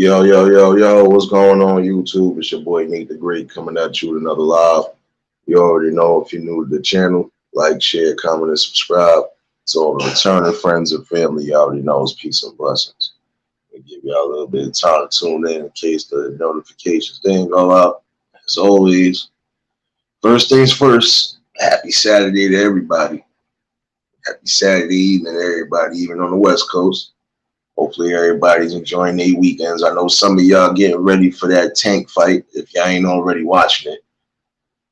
Yo, yo, yo, yo, what's going on YouTube? It's your boy Nate the Great coming at you with another live. You already know if you're new to the channel, like, share, comment, and subscribe. To all the returning friends and family, you already know it's peace and blessings. We give y'all a little bit of time to tune in case the notifications didn't go out. As always, first things first, happy Saturday to everybody. Happy Saturday evening to everybody, even on the West Coast. Hopefully everybody's enjoying their weekends. I know some of y'all getting ready for that tank fight if y'all ain't already watching it.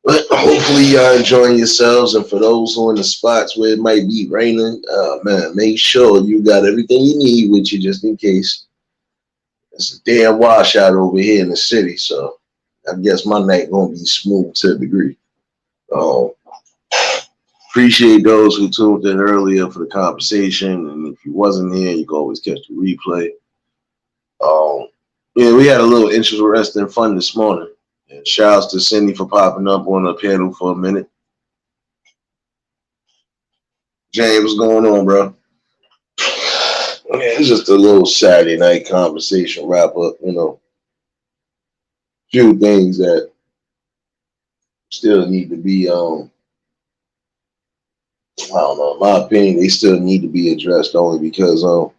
But hopefully y'all enjoying yourselves. And for those who are in the spots where it might be raining, man, make sure you got everything you need with you just in case. It's a damn washout over here in the city, so I guess my night gonna be smooth to a degree. Um, Appreciate those who tuned in earlier for the conversation, and if you wasn't here, you can always catch the replay. Yeah, we had a little interesting fun this morning. And shouts to Cindy for popping up on the panel for a minute. James, what's going on, bro? Yeah, it's just a little Saturday night conversation wrap up, few things that still need to be, I don't know, in my opinion, they still need to be addressed only because you're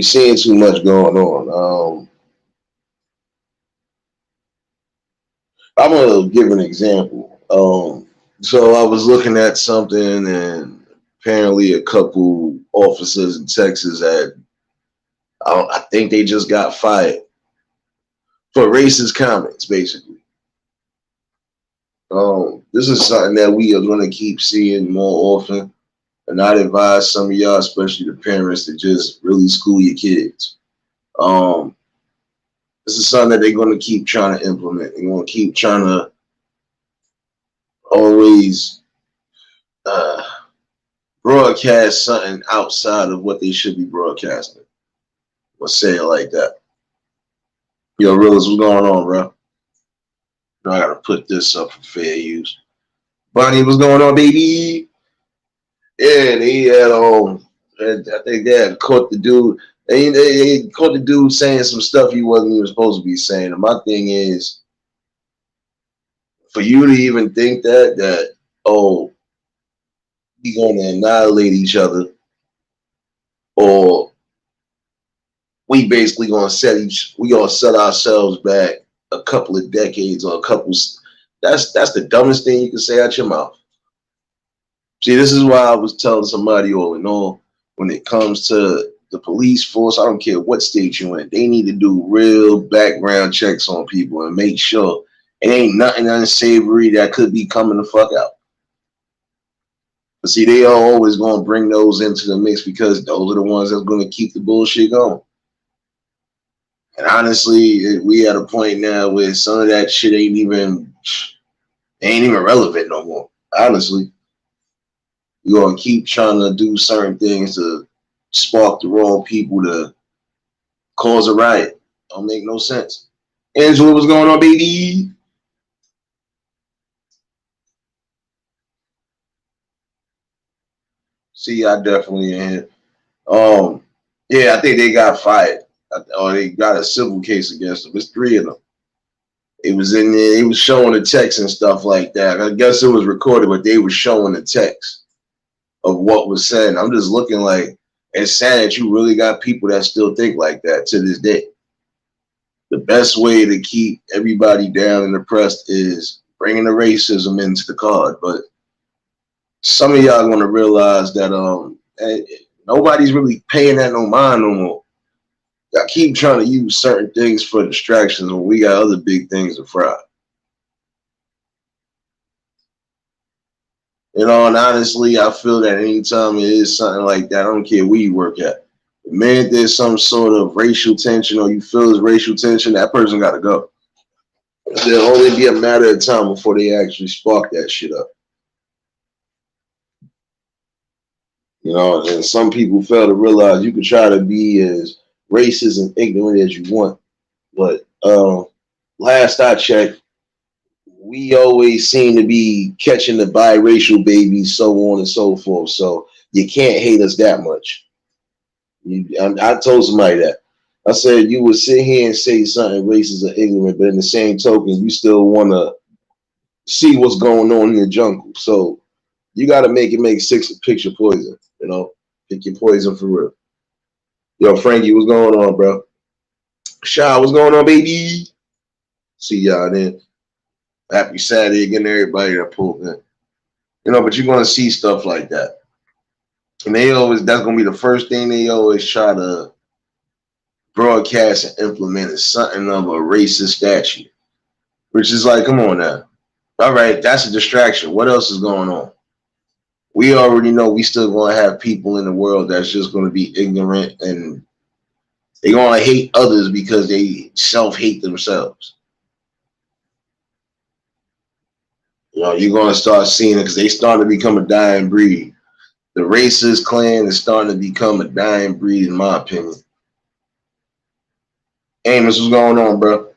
seeing too much going on. I'm gonna give an example. So I was looking at something, and apparently a couple officers in Texas I think they just got fired for racist comments, basically. This is something that we are going to keep seeing more often, and I'd advise some of y'all, especially the parents, to just really school your kids. This is something that they're going to keep trying to implement. They're going to keep trying to always broadcast something outside of what they should be broadcasting. Let's say it like that. Yo, Realist, what's going on, bro? I gotta put this up for fair use. Bonnie, what's going on, baby? Yeah, they had I think they had caught the dude. They caught the dude saying some stuff he wasn't even supposed to be saying. And my thing is, for you to even think that we gonna annihilate each other, or we basically gonna set ourselves back a couple of decades or a couple. That's the dumbest thing you can say out your mouth. See, this is why I was telling somebody all in all, when it comes to the police force, I don't care what state you're in, they need to do real background checks on people and make sure it ain't nothing unsavory that could be coming the fuck out. But see, they are always going to bring those into the mix because those are the ones that's going to keep the bullshit going. And honestly, we at a point now where some of that shit ain't even relevant no more. Honestly, you're going to keep trying to do certain things to spark the wrong people to cause a riot. Don't make no sense. Angela, what's going on, baby? See, I definitely in here. Yeah, I think they got fired, or they got a civil case against them. It's 3 of them. It was in there. It was showing the text and stuff like that. I guess it was recorded, but they were showing the text of what was said. I'm just looking like, it's sad that you really got people that still think like that to this day. The best way to keep everybody down and oppressed is bringing the racism into the card. But some of y'all going to realize that nobody's really paying that no mind no more. I keep trying to use certain things for distractions when we got other big things to fry. And honestly, I feel that anytime it is something like that, I don't care where you work at. The minute there's some sort of racial tension or you feel there's racial tension, that person got to go. There'll only be a matter of time before they actually spark that shit up. And some people fail to realize you can try to be as racist and ignorant as you want. But last I checked, we always seem to be catching the biracial babies, so on and so forth. So you can't hate us that much. I told somebody that. I said you would sit here and say something racist or ignorant, but in the same token, you still want to see what's going on in the jungle. So you got to make it make sense to pick your poison. You know, pick your poison for real. Yo, Frankie, what's going on, bro? Shy, what's going on, baby? See y'all then. Happy Saturday again, everybody that pulled in. You know, but you're gonna see stuff like that. And they always, that's gonna be the first thing they always try to broadcast and implement is something of a racist statue. Which is like, come on now. All right, that's a distraction. What else is going on? We already know we still gonna have people in the world that's just gonna be ignorant and they're gonna hate others because they self-hate themselves. You know, you're gonna start seeing it because they starting to become a dying breed. The racist clan is starting to become a dying breed, in my opinion. Amos, what's going on, bro?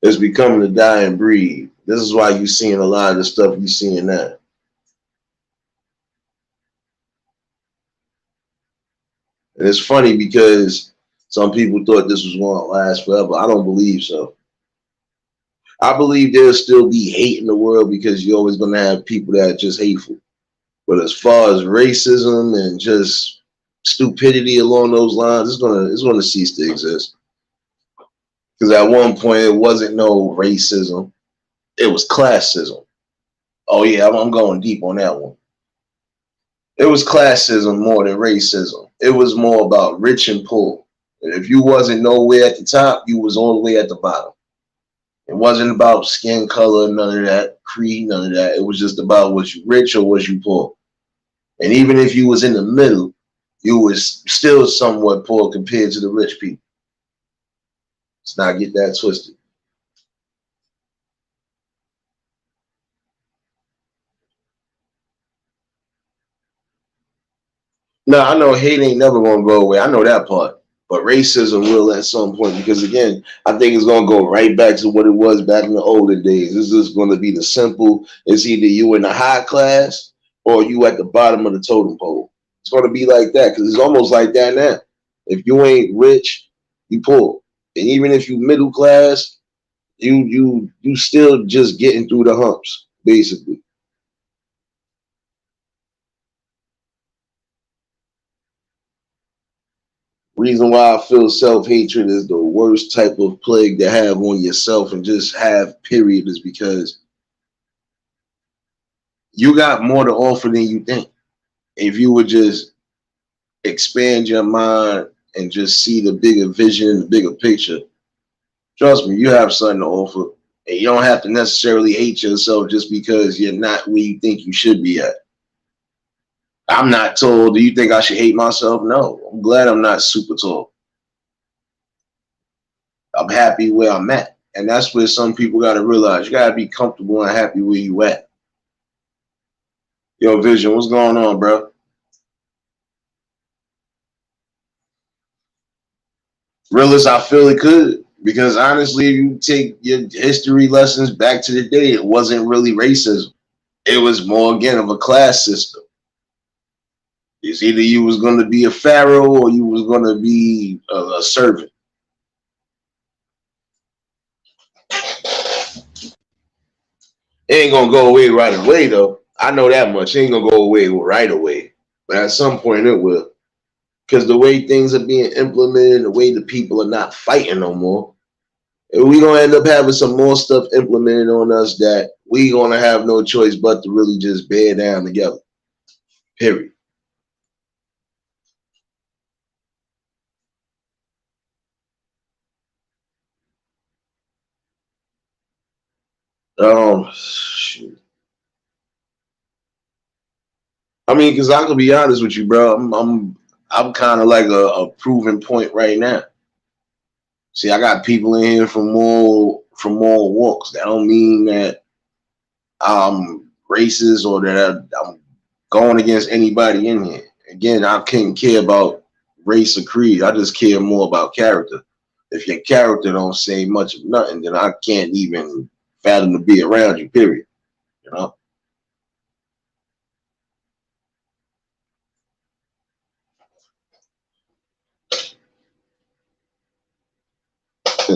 It's becoming a dying breed. This is why you're seeing a lot of the stuff you're seeing now. And it's funny because some people thought this was going to last forever. I don't believe so. I believe there'll still be hate in the world because you're always going to have people that are just hateful. But as far as racism and just stupidity along those lines, it's gonna cease to exist. Because at one point it wasn't no racism, it was classism. Oh yeah, I'm going deep on that one. It was classism more than racism. It was more about rich and poor. And if you wasn't nowhere at the top, you was all the way at the bottom. It wasn't about skin color, none of that, creed, none of that. It was just about was you rich or was you poor. And even if you was in the middle, you was still somewhat poor compared to the rich people. Let's not get that twisted. No, I know hate ain't never gonna go away. I know that part. But racism will at some point because again, I think it's gonna go right back to what it was back in the olden days. This is gonna be the simple. It's either you in the high class or you at the bottom of the totem pole. It's gonna be like that because it's almost like that now. If you ain't rich, you poor. And even if you middle class, you still just getting through the humps, basically. Reason why I feel self-hatred is the worst type of plague to have on yourself and just have period is because you got more to offer than you think. If you would just expand your mind and just see the bigger vision, the bigger picture, trust me, you have something to offer. And you don't have to necessarily hate yourself just because you're not where you think you should be at. I'm not told, do you think I should hate myself? No, I'm glad I'm not super tall. I'm happy where I'm at. And that's where some people got to realize you got to be comfortable and happy where you at. Yo, Vision, what's going on, bro? Real as I feel it could. Because honestly, if you take your history lessons back to the day, it wasn't really racism. It was more, again, of a class system. It's either you was going to be a pharaoh or you was going to be a servant. It ain't going to go away right away, though. I know that much. It ain't going to go away right away. But at some point, it will. Because the way things are being implemented, the way the people are not fighting no more, we're going to end up having some more stuff implemented on us that we're going to have no choice but to really just bear down together. Period. Shoot. I mean, because I can be honest with you, bro. I'm kind of like a proven point right now. See, I got people in here from more walks. That don't mean that I'm racist or that I'm going against anybody in here. Again, I can't care about race or creed. I just care more about character. If your character don't say much of nothing, then I can't even fathom to be around you. Period. You know.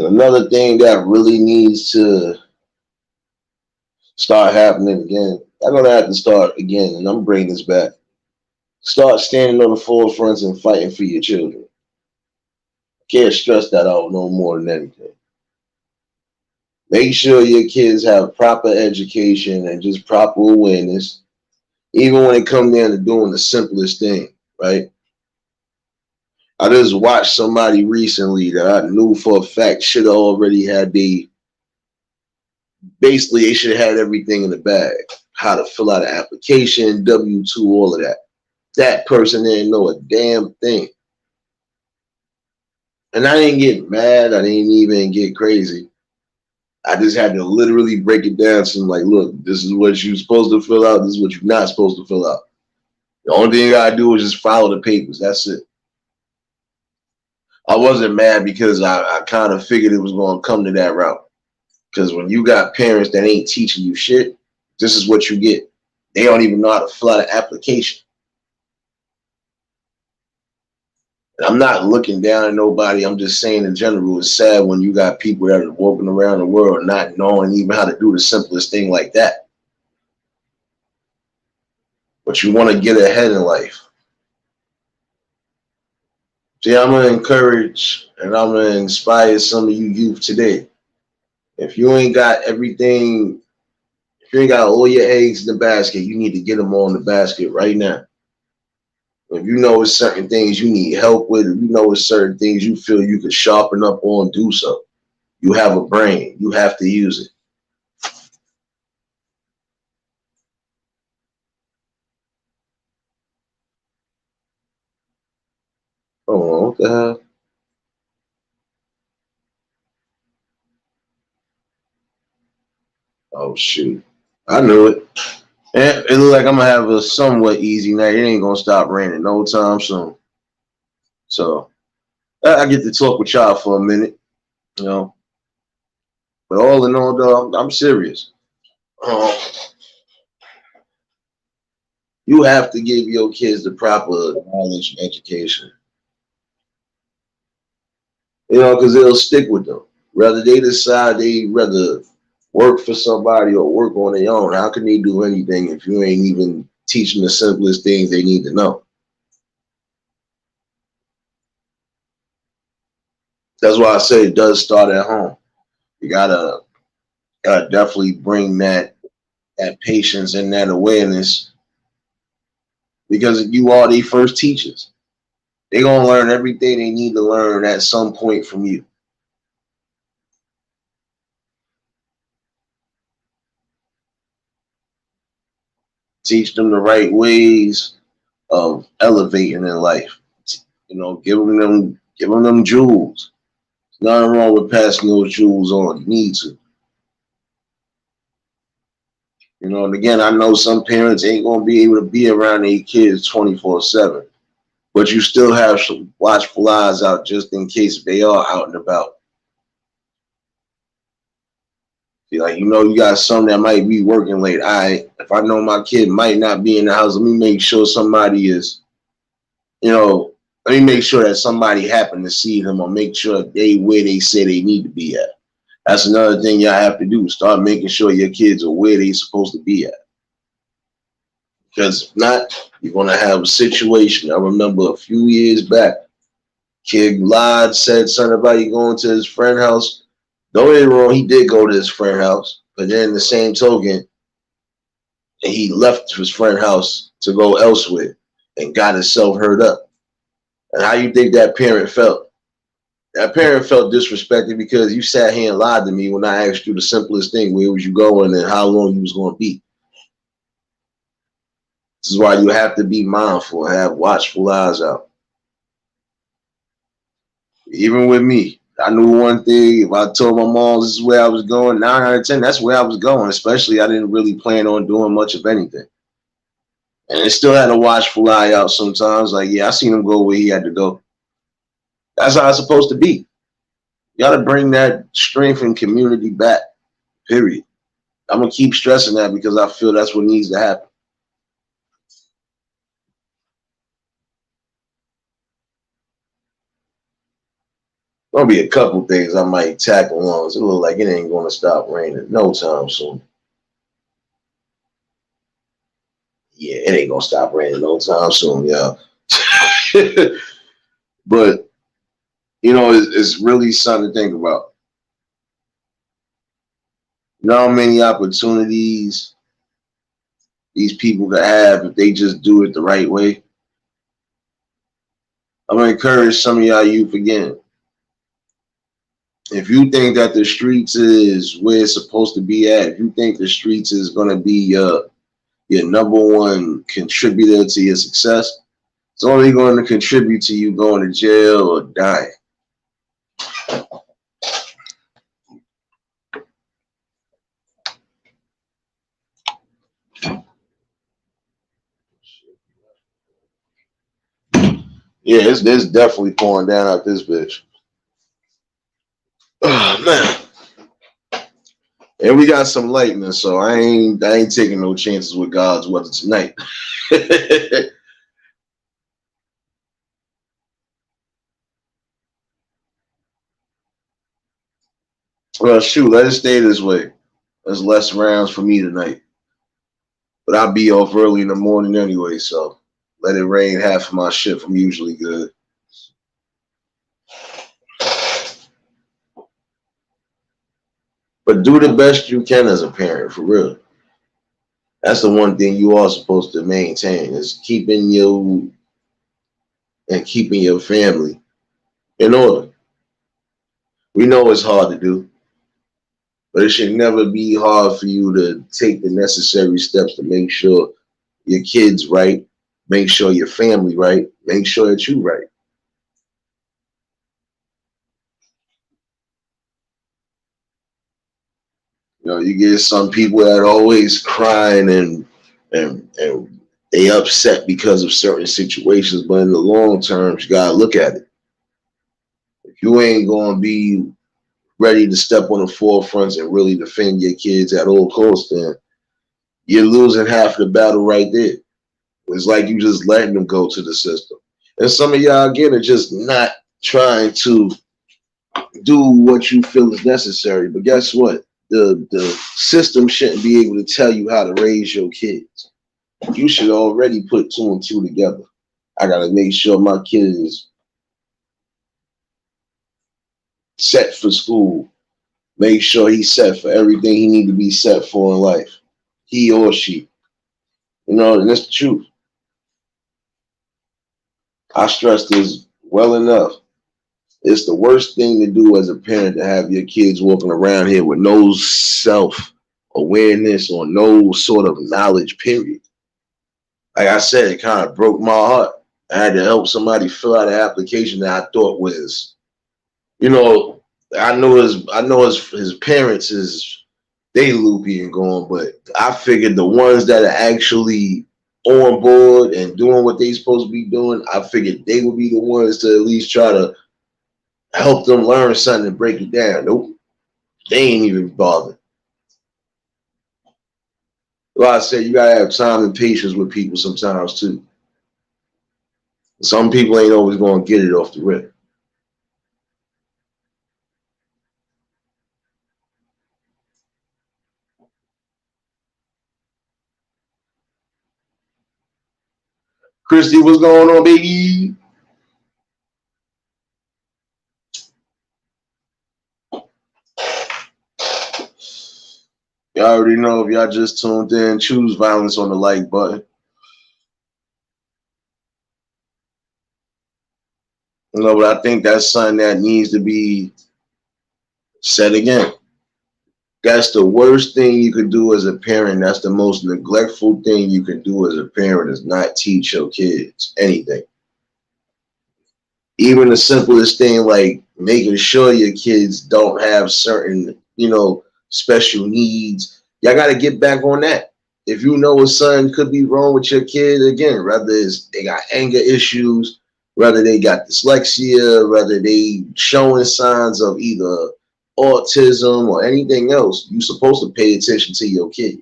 And another thing that really needs to start happening again, I'm gonna have to start again, and I'm bringing this back. Start standing on the forefronts and fighting for your children. Can't stress that out no more than anything. Make sure your kids have proper education and just proper awareness, even when it comes down to doing the simplest thing, right? I just watched somebody recently that I knew for a fact should have already had basically they should have had everything in the bag. How to fill out an application, W-2, all of that. That person didn't know a damn thing. And I didn't get mad. I didn't even get crazy. I just had to literally break it down to them like, look, this is what you're supposed to fill out. This is what you're not supposed to fill out. The only thing you gotta do is just follow the papers. That's it. I wasn't mad because I kind of figured it was going to come to that route. Because when you got parents that ain't teaching you shit, this is what you get. They don't even know how to fill out an application. And I'm not looking down at nobody. I'm just saying in general, it's sad when you got people that are walking around the world not knowing even how to do the simplest thing like that. But you want to get ahead in life. See, I'm going to encourage and I'm going to inspire some of you youth today. If you ain't got everything, if you ain't got all your eggs in the basket, you need to get them all in the basket right now. If you know it's certain things you need help with, if you know it's certain things you feel you could sharpen up on, do so. You have a brain. You have to use it. Oh, what the hell? Oh, shoot. I knew it. And it looks like I'm going to have a somewhat easy night. It ain't going to stop raining no time soon. So I get to talk with y'all for a minute, you know. But all in all, though, I'm serious. Um, you have to give your kids the proper knowledge and education, you know, because it'll stick with them. Whether they decide they rather work for somebody or work on their own, how can they do anything if you ain't even teaching the simplest things they need to know? That's why I say it does start at home. You gotta definitely bring that patience and that awareness because you are their first teachers. They're gonna learn everything they need to learn at some point from you. Teach them the right ways of elevating in life. You know, give them jewels. There's nothing wrong with passing those jewels on. You need to. You know, and again, I know some parents ain't gonna be able to be around their kids 24/7, but you still have some watchful eyes out just in case they are out and about. Like, you know, you got some that might be working late. If I know my kid might not be in the house, let me make sure somebody is, you know, let me make sure that somebody happened to see them or make sure they where they say they need to be at. That's another thing y'all have to do. Start making sure your kids are where they supposed to be at. Because if not, you're gonna have a situation. I remember a few years back, kid lied, said something about he going to his friend's house. Don't get me wrong, he did go to his friend's house, but then the same token, and he left his friend's house to go elsewhere and got himself hurt up. And how you think that parent felt? That parent felt disrespected because you sat here and lied to me when I asked you the simplest thing: where was you going and how long you was going to be? This is why you have to be mindful and have watchful eyes out. Even with me, I knew one thing. If I told my mom this is where I was going, 9 out of 10, that's where I was going. Especially, I didn't really plan on doing much of anything. And it still had a watchful eye out sometimes. Like, yeah, I seen him go where he had to go. That's how it's supposed to be. You got to bring that strength and community back, period. I'm going to keep stressing that because I feel that's what needs to happen. Gonna be a couple things I might tackle on. It look like it ain't gonna stop raining no time soon. Yeah, it ain't gonna stop raining no time soon, y'all. But it's really something to think about. You know how many opportunities these people could have if they just do it the right way. I'm gonna encourage some of y'all youth again. If you think that the streets is where it's supposed to be at, if you think the streets is gonna be your number one contributor to your success, it's only going to contribute to you going to jail or dying. Yeah, it's definitely pouring down out this bitch. Oh man. And we got some lightning, so I ain't taking no chances with God's weather tonight. Well, shoot, let it stay this way. There's less rounds for me tonight. But I'll be off early in the morning anyway, so let it rain half of my shift. I'm usually good. But do the best you can as a parent, for real. That's the one thing you are supposed to maintain is keeping you and keeping your family in order. We know it's hard to do, but it should never be hard for you to take the necessary steps to make sure your kids right, make sure your family right, make sure that you right. You get some people that are always crying and they upset because of certain situations, but in the long term, you gotta look at it. If you ain't gonna be ready to step on the forefronts and really defend your kids at all costs, then you're losing half the battle right there. It's like you just letting them go to the system. And some of y'all again are just not trying to do what you feel is necessary. But guess what? The system shouldn't be able to tell you how to raise your kids. You should already put two and two together. I gotta make sure my kid is set for school. Make sure he's set for everything he need to be set for in life. He or she. And that's the truth. I stress this well enough. It's the worst thing to do as a parent to have your kids walking around here with no self awareness or no sort of knowledge, period. Like I said, it kind of broke my heart. I had to help somebody fill out an application that I thought was, you know, I know his parents is they loopy and going, but I figured the ones that are actually on board and doing what they supposed to be doing, I figured they would be the ones to at least try to help them learn something and break it down. Nope, they ain't even bothered. Like I said, you gotta have time and patience with people sometimes too. Some people ain't always gonna get it off the rip. Christy, what's going on, baby? Y'all already know if y'all just tuned in, choose violence on the like button. But I think that's something that needs to be said again. That's the worst thing you could do as a parent. That's the most neglectful thing you can do as a parent is not teach your kids anything. Even the simplest thing like making sure your kids don't have certain, special needs. Y'all got to get back on that. If you know something could be wrong with your kid, again, whether it's they got anger issues, whether they got dyslexia, whether they showing signs of either autism or anything else, you're supposed to pay attention to your kid.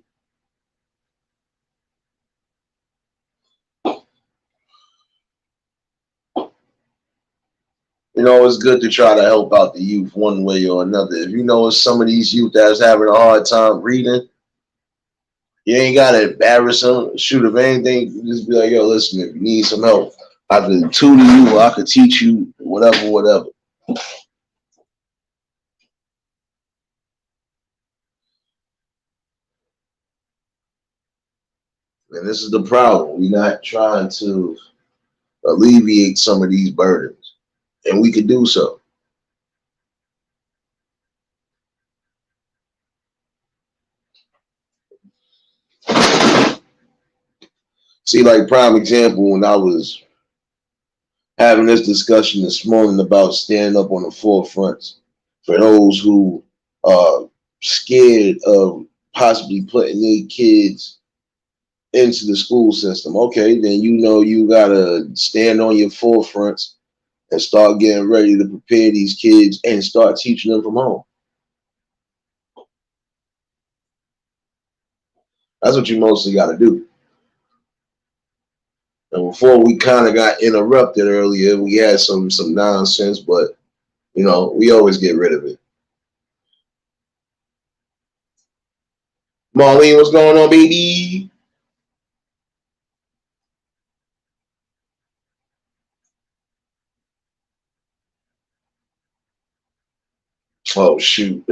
You know, it's good to try to help out the youth one way or another. If you know some of these youth that's having a hard time reading, you ain't gotta embarrass them. Shoot, if anything, you just be like, yo, listen, if you need some help, I could tutor you or I could teach you, whatever, whatever. And this is the problem. We're not trying to alleviate some of these burdens. And we could do so. See, like prime example, when I was having this discussion this morning about standing up on the forefronts for those who are scared of possibly putting their kids into the school system. Okay, then you know you gotta stand on your forefronts and start getting ready to prepare these kids and start teaching them from home. That's what you mostly got to do. And before we kind of got interrupted earlier, we had some nonsense, but you know we always get rid of it. Marlene, what's going on, baby? Oh shoot,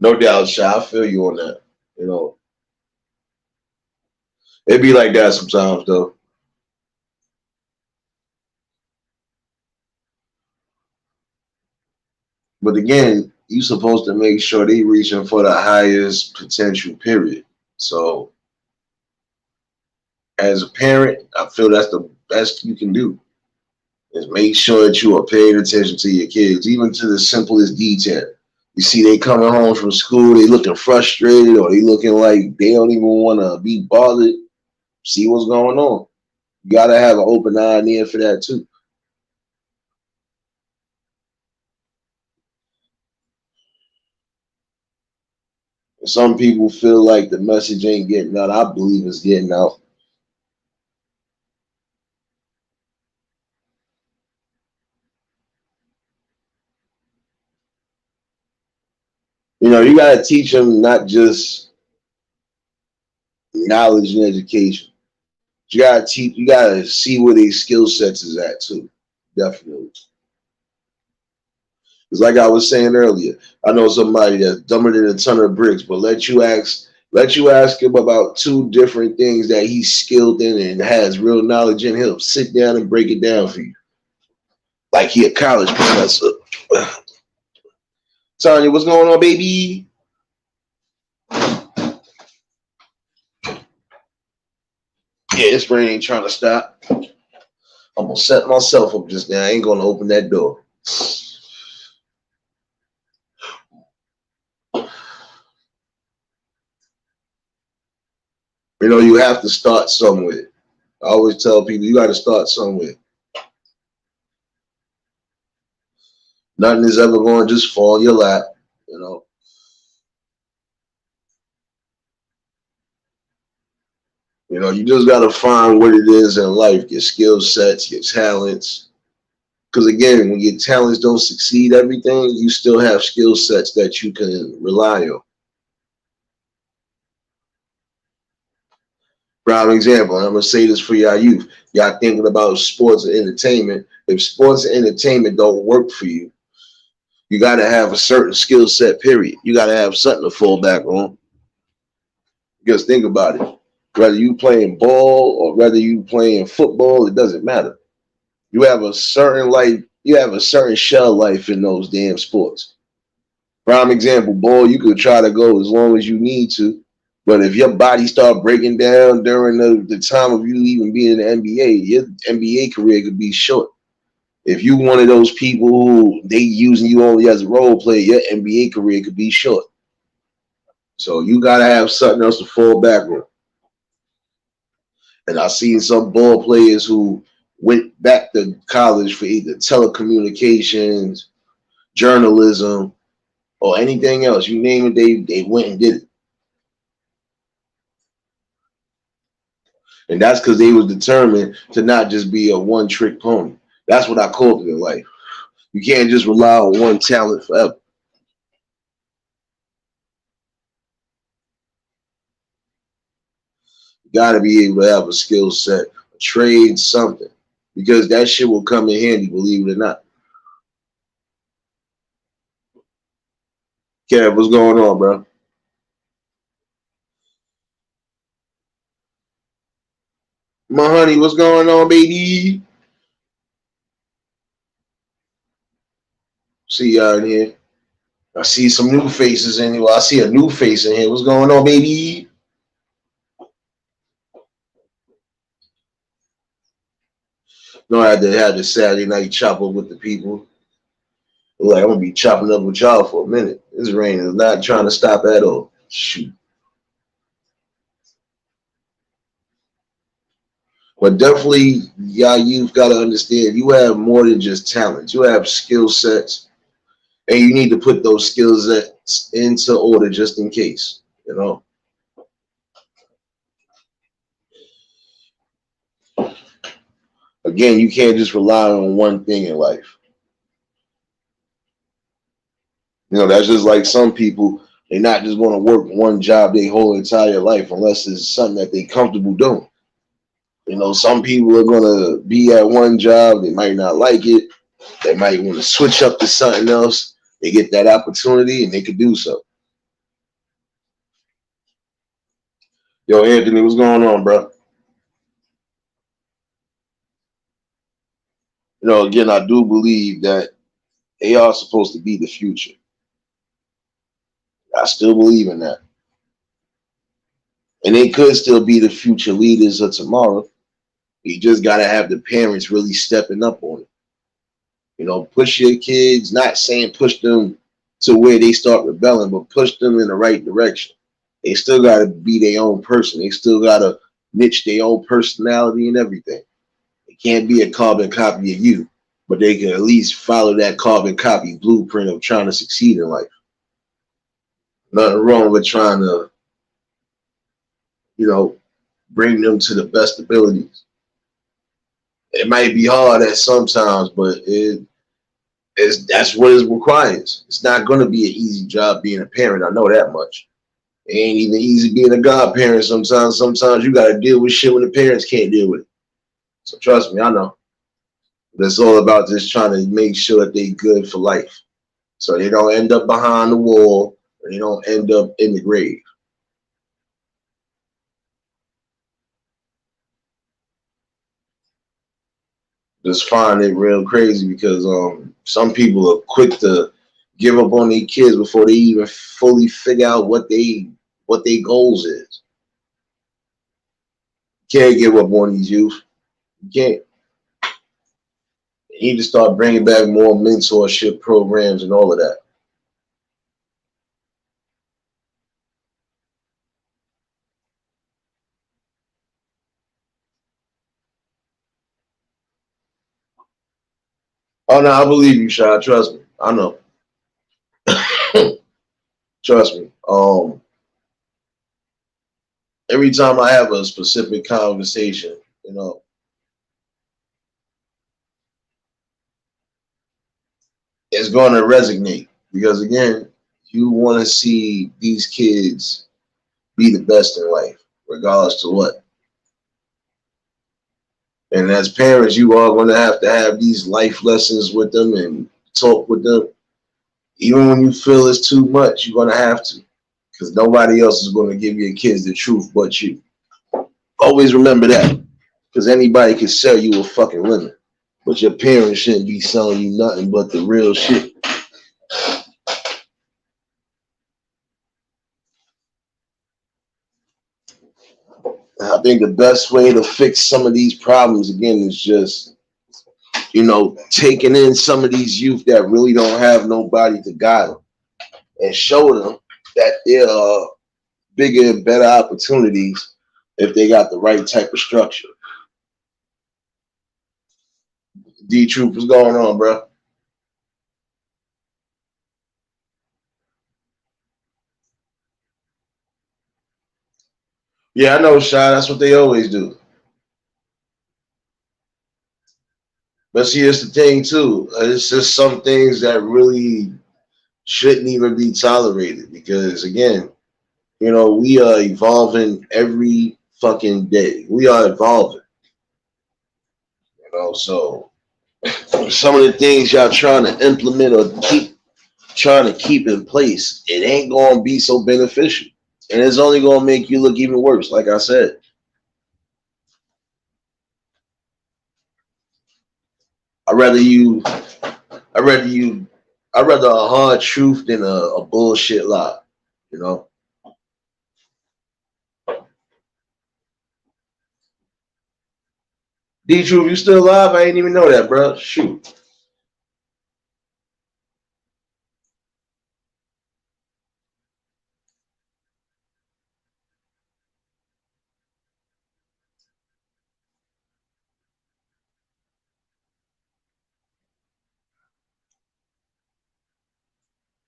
no doubt, Shy. I feel you on that. You know, it be like that sometimes, though. But again, you supposed to make sure they reaching for the highest potential. Period. So, as a parent, I feel that's the best you can do is make sure that you are paying attention to your kids, even to the simplest detail. You see, they coming home from school, they looking frustrated, or they looking like they don't even want to be bothered. See what's going on. You gotta have an open eye and ear for that too. Some people feel like the message ain't getting out. I believe it's getting out. You know, you gotta teach them not just knowledge and education. You gotta teach. You gotta see where their skill sets is at too. Definitely. Because like I was saying earlier, I know somebody that's dumber than a ton of bricks, but let you ask him about two different things that he's skilled in and has real knowledge in. He'll sit down and break it down for you, like he a college professor. Tanya, what's going on, baby? Yeah, this rain ain't trying to stop. I'm gonna set myself up just now. I ain't gonna open that door. You know, you have to start somewhere. I always tell people you got to start somewhere. Nothing is ever going to just fall in your lap. You know, you just got to find what it is in life, your skill sets, your talents. Because again, when your talents don't succeed everything, you still have skill sets that you can rely on. Prime example, and I'm gonna say this for y'all youth. Y'all thinking about sports and entertainment. If sports and entertainment don't work for you, you gotta have a certain skill set, period. You gotta have something to fall back on. Because think about it. Whether you playing ball or whether you playing football, it doesn't matter. You have a certain life, you have a certain shell life in those damn sports. Prime example, ball, you could try to go as long as you need to. But if your body start breaking down during the time of you even being in the NBA, your NBA career could be short. If you one of those people who they using you only as a role player, your NBA career could be short. So you gotta have something else to fall back on. And I've seen some ball players who went back to college for either telecommunications, journalism, or anything else. You name it, they went and did it. And that's because they was determined to not just be a one trick pony. That's what I called it in life. You can't just rely on one talent forever. You got to be able to have a skill set, a trade, something, because that shit will come in handy, believe it or not. Kev, what's going on, bro? My honey, what's going on, baby? See y'all in here. I see some new faces in here. Well, I see a new face in here. What's going on, baby? No, I had to have the Saturday night chop up with the people. Like, I'm gonna be chopping up with y'all for a minute. This rain is not trying to stop at all. Shoot. But definitely, y'all you've got to understand you have more than just talent. You have skill sets, and you need to put those skill sets into order just in case. You know, again, you can't just rely on one thing in life. You know, that's just like some people. They're not just going to work one job their whole entire life unless it's something that they're comfortable doing. You know, some people are going to be at one job. They might not like it. They might want to switch up to something else. They get that opportunity and they could do so. Yo, Anthony, what's going on, bro? You know, again, I do believe that they are supposed to be the future. I still believe in that. And they could still be the future leaders of tomorrow. You just got to have the parents really stepping up on it. You know, push your kids, not saying push them to where they start rebelling, but push them in the right direction. They still got to be their own person. They still got to niche their own personality and everything. It can't be a carbon copy of you, but they can at least follow that carbon copy blueprint of trying to succeed in life. Nothing wrong with trying to, you know, bring them to the best abilities. It might be hard at sometimes, but that's what it requires. It's not going to be an easy job being a parent. I know that much. It ain't even easy being a godparent sometimes. Sometimes you got to deal with shit when the parents can't deal with it. So trust me, I know. But it's all about just trying to make sure that they good for life. So they don't end up behind the wall or they don't end up in the grave. Just find it real crazy because some people are quick to give up on their kids before they even fully figure out what their goals is. You can't give up on these youth. You can't. You need to start bringing back more mentorship programs and all of that. Oh no, I believe you, Shad. Trust me. I know. Trust me. Every time I have a specific conversation, you know, it's going to resonate because again, you want to see these kids be the best in life, regardless to what. And as parents, you are going to have these life lessons with them and talk with them. Even when you feel it's too much, you're going to have to because nobody else is going to give your kids the truth but you. Always remember that because anybody can sell you a fucking lemon, but your parents shouldn't be selling you nothing but the real shit. I think the best way to fix some of these problems again is just, you know, taking in some of these youth that really don't have nobody to guide them and show them that there are bigger and better opportunities if they got the right type of structure. D Troop, what's going on, bro? Yeah, I know, Shy. That's what they always do. But see, it's the thing too. It's just some things that really shouldn't even be tolerated because, again, we are evolving every fucking day. We are evolving, so some of the things y'all trying to implement or trying to keep in place, it ain't going to be so beneficial. And it's only going to make you look even worse, like I said. I'd rather you, I'd rather you, I'd rather a hard truth than a bullshit lie, you know? D Truth, you still alive? I ain't even know that, bro. Shoot.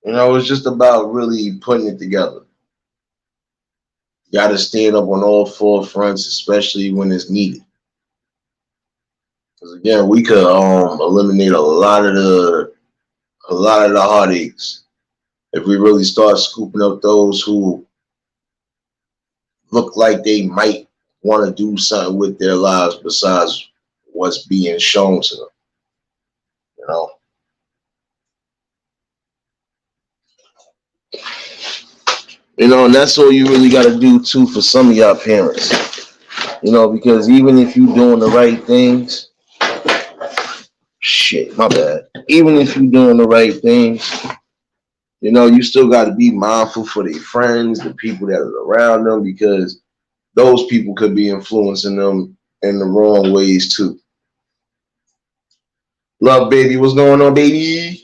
It's just about really putting it together. You got to stand up on all four fronts, especially when it's needed. Because again, we could eliminate a lot of the heartaches if we really start scooping up those who look like they might want to do something with their lives besides what's being shown to them. You know, and that's all you really got to do too for some of y'all parents. Because even if you're doing the right things, shit, my bad. Even if you're doing the right things, you still got to be mindful for their friends, the people that are around them, because those people could be influencing them in the wrong ways too. Love, baby, what's going on, baby?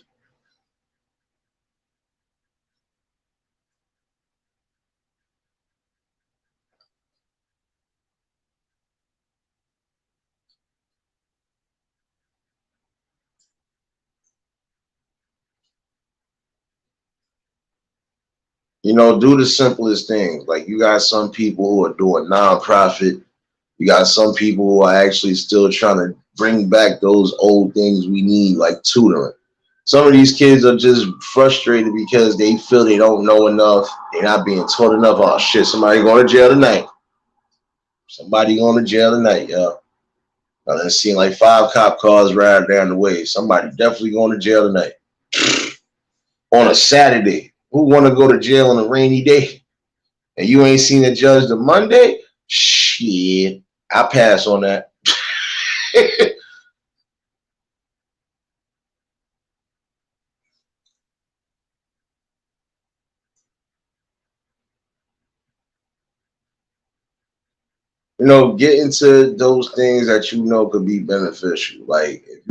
Do the simplest things. Like you got some people who are doing nonprofit. You got some people who are actually still trying to bring back those old things we need, like tutoring. Some of these kids are just frustrated because they feel they don't know enough. They're not being taught enough. Oh shit, somebody going to jail tonight. Somebody going to jail tonight, yo. I done seen like 5 cop cars ride down the way. Somebody definitely going to jail tonight. On a Saturday. Who want to go to jail on a rainy day? And you ain't seen a judge the Monday? Shit. I pass on that. Get into those things that could be beneficial. Like if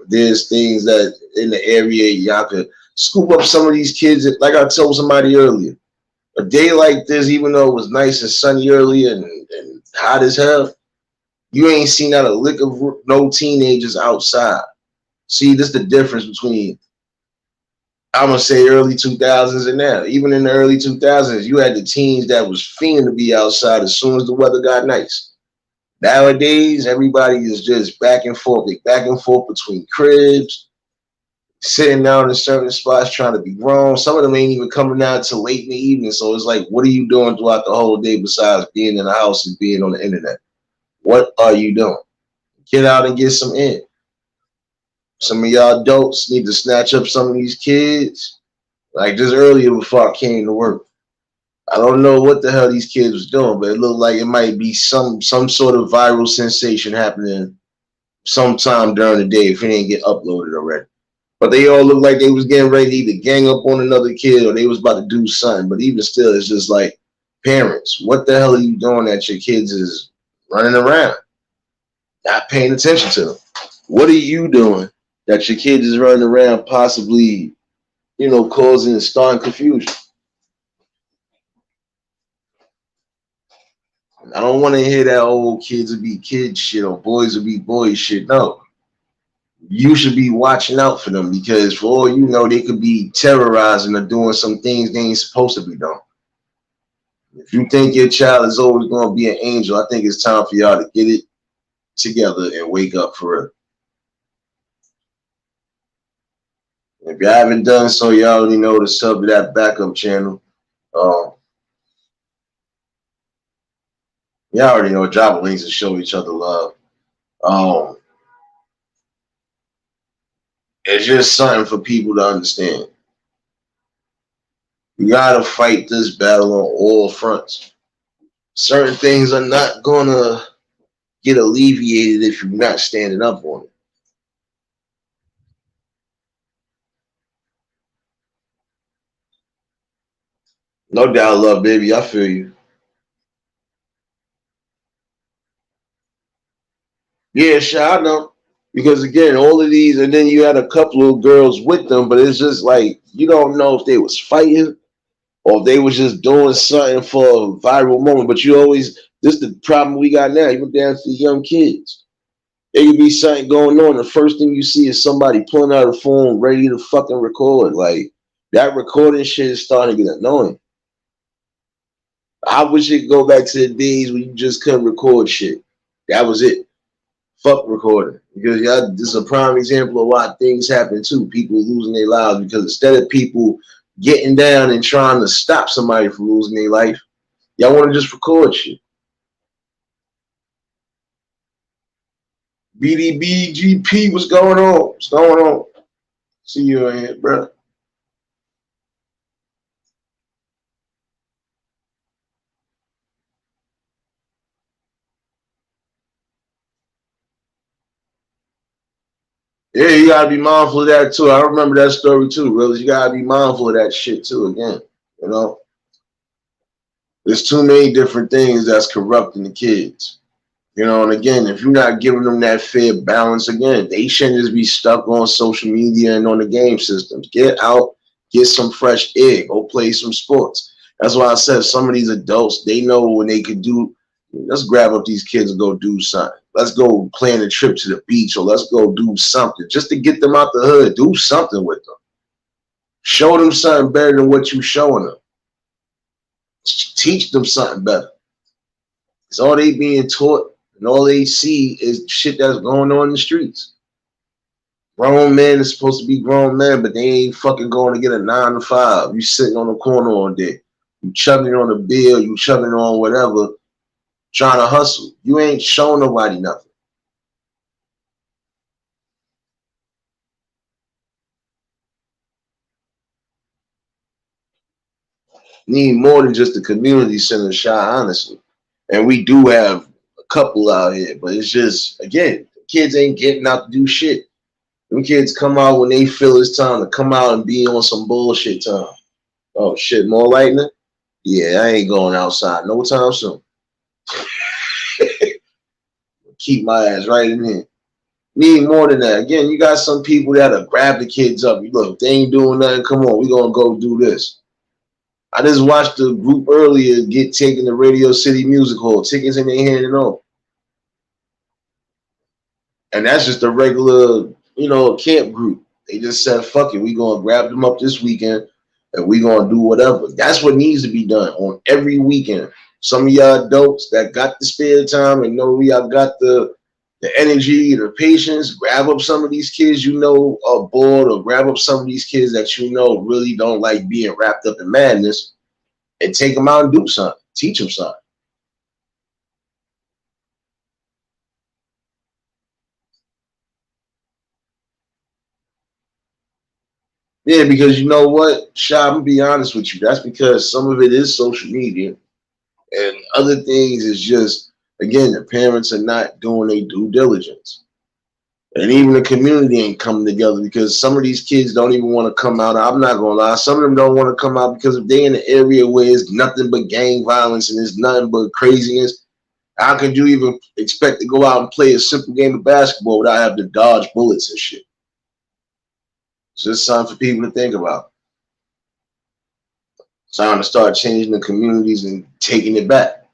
there's things that in the area y'all could scoop up some of these kids. Like I told somebody earlier, a day like this, even though it was nice and sunny earlier and hot as hell, you ain't seen not a lick of no teenagers outside. See, this is the difference between I'm gonna say early 2000s and now. Even in the early 2000s, you had the teens that was fiending to be outside as soon as the weather got nice. Nowadays, everybody is just back and forth. They back and forth between cribs, sitting down in certain spots trying to be grown. Some of them ain't even coming out till late in the evening. So it's like, what are you doing throughout the whole day besides being in the house and being on the internet? What are you doing? Get out and get some in. Some of y'all adults need to snatch up some of these kids. Like just earlier before I came to work. I don't know what the hell these kids was doing, but it looked like it might be some sort of viral sensation happening sometime during the day if it didn't get uploaded already. But they all looked like they was getting ready to either gang up on another kid or they was about to do something. But even still, it's just like, parents, what the hell are you doing that your kids is running around, not paying attention to them? What are you doing that your kids is running around possibly, causing and starting confusion? I don't want to hear that old kids will be kids shit or boys will be boys shit. No, you should be watching out for them because for all you know, they could be terrorizing or doing some things they ain't supposed to be doing. If you think your child is always going to be an angel, I think it's time for y'all to get it together and wake up for real. If you haven't done so, you already know to sub to that backup channel. Um, you already know drop links to show each other love. Um, it's just something for people to understand. You gotta fight this battle on all fronts. Certain things are not gonna get alleviated if you're not standing up on it. No doubt, love, baby. I feel you. Yeah, sure, I know. Because again, all of these, and then you had a couple of girls with them, but it's just like you don't know if they was fighting or if they was just doing something for a viral moment. But you always, this is the problem we got now, even down to the young kids. There could be something going on. The first thing you see is somebody pulling out a phone ready to fucking record. Like that recording shit is starting to get annoying. I wish it could go back to the days when you just couldn't record shit. That was it. Fuck recording. Because y'all, this is a prime example of why things happen too. People losing their lives because instead of people getting down and trying to stop somebody from losing their life, y'all want to just record shit. BDBGP, what's going on? What's going on? See you in here, bro. Yeah, you gotta be mindful of that too. I remember that story too, really. You gotta be mindful of that shit too. Again, you know, there's too many different things that's corrupting the kids. You know, and again, if you're not giving them that fair balance, again, they shouldn't just be stuck on social media and on the game systems. Get out, get some fresh air, go play some sports. That's why I said some of these adults, they know when they could do, let's grab up these kids and go do something. Let's go plan a trip to the beach or let's go do something just to get them out the hood. Do something with them. Show them something better than what you're showing them. Teach them something better. It's all they being taught and all they see is shit that's going on in the streets. Grown men is supposed to be grown men, but they ain't fucking going to get a 9 to 5. You sitting on the corner all day. You chugging on a bill, you chugging on whatever, trying to hustle. You ain't showing nobody nothing. Need more than just the community center shot, honestly. And we do have a couple out here, but it's just, again, kids ain't getting out to do shit. Them kids come out when they feel it's time to come out and be on some bullshit time. Oh shit, more lightning? Yeah, I ain't going outside no time soon. Keep my ass right in here. Need more than that. Again, you got some people that'll grab the kids up. You look, they ain't doing nothing. Come on, we gonna go do this. I just watched the group earlier get taken to Radio City Music Hall, tickets in their hand and all. And that's just a regular, camp group. They just said, fuck it, we gonna grab them up this weekend and we gonna do whatever. That's what needs to be done on every weekend. Some of y'all adults that got the spare time and know y'all got the energy, the patience, grab up some of these kids you know are bored, or grab up some of these kids that you know really don't like being wrapped up in madness, and take them out and do something. Teach them something. Yeah, because you know what, Sha, I'm gonna be honest with you. That's because some of it is social media, and other things is just, again, the parents are not doing their due diligence. And even the community ain't coming together because some of these kids don't even want to come out. I'm not gonna lie, some of them don't want to come out because if they in an area where it's nothing but gang violence and it's nothing but craziness, how could you even expect to go out and play a simple game of basketball without having to dodge bullets and shit? It's just something for people to think about. It's time to start changing the communities and taking it back.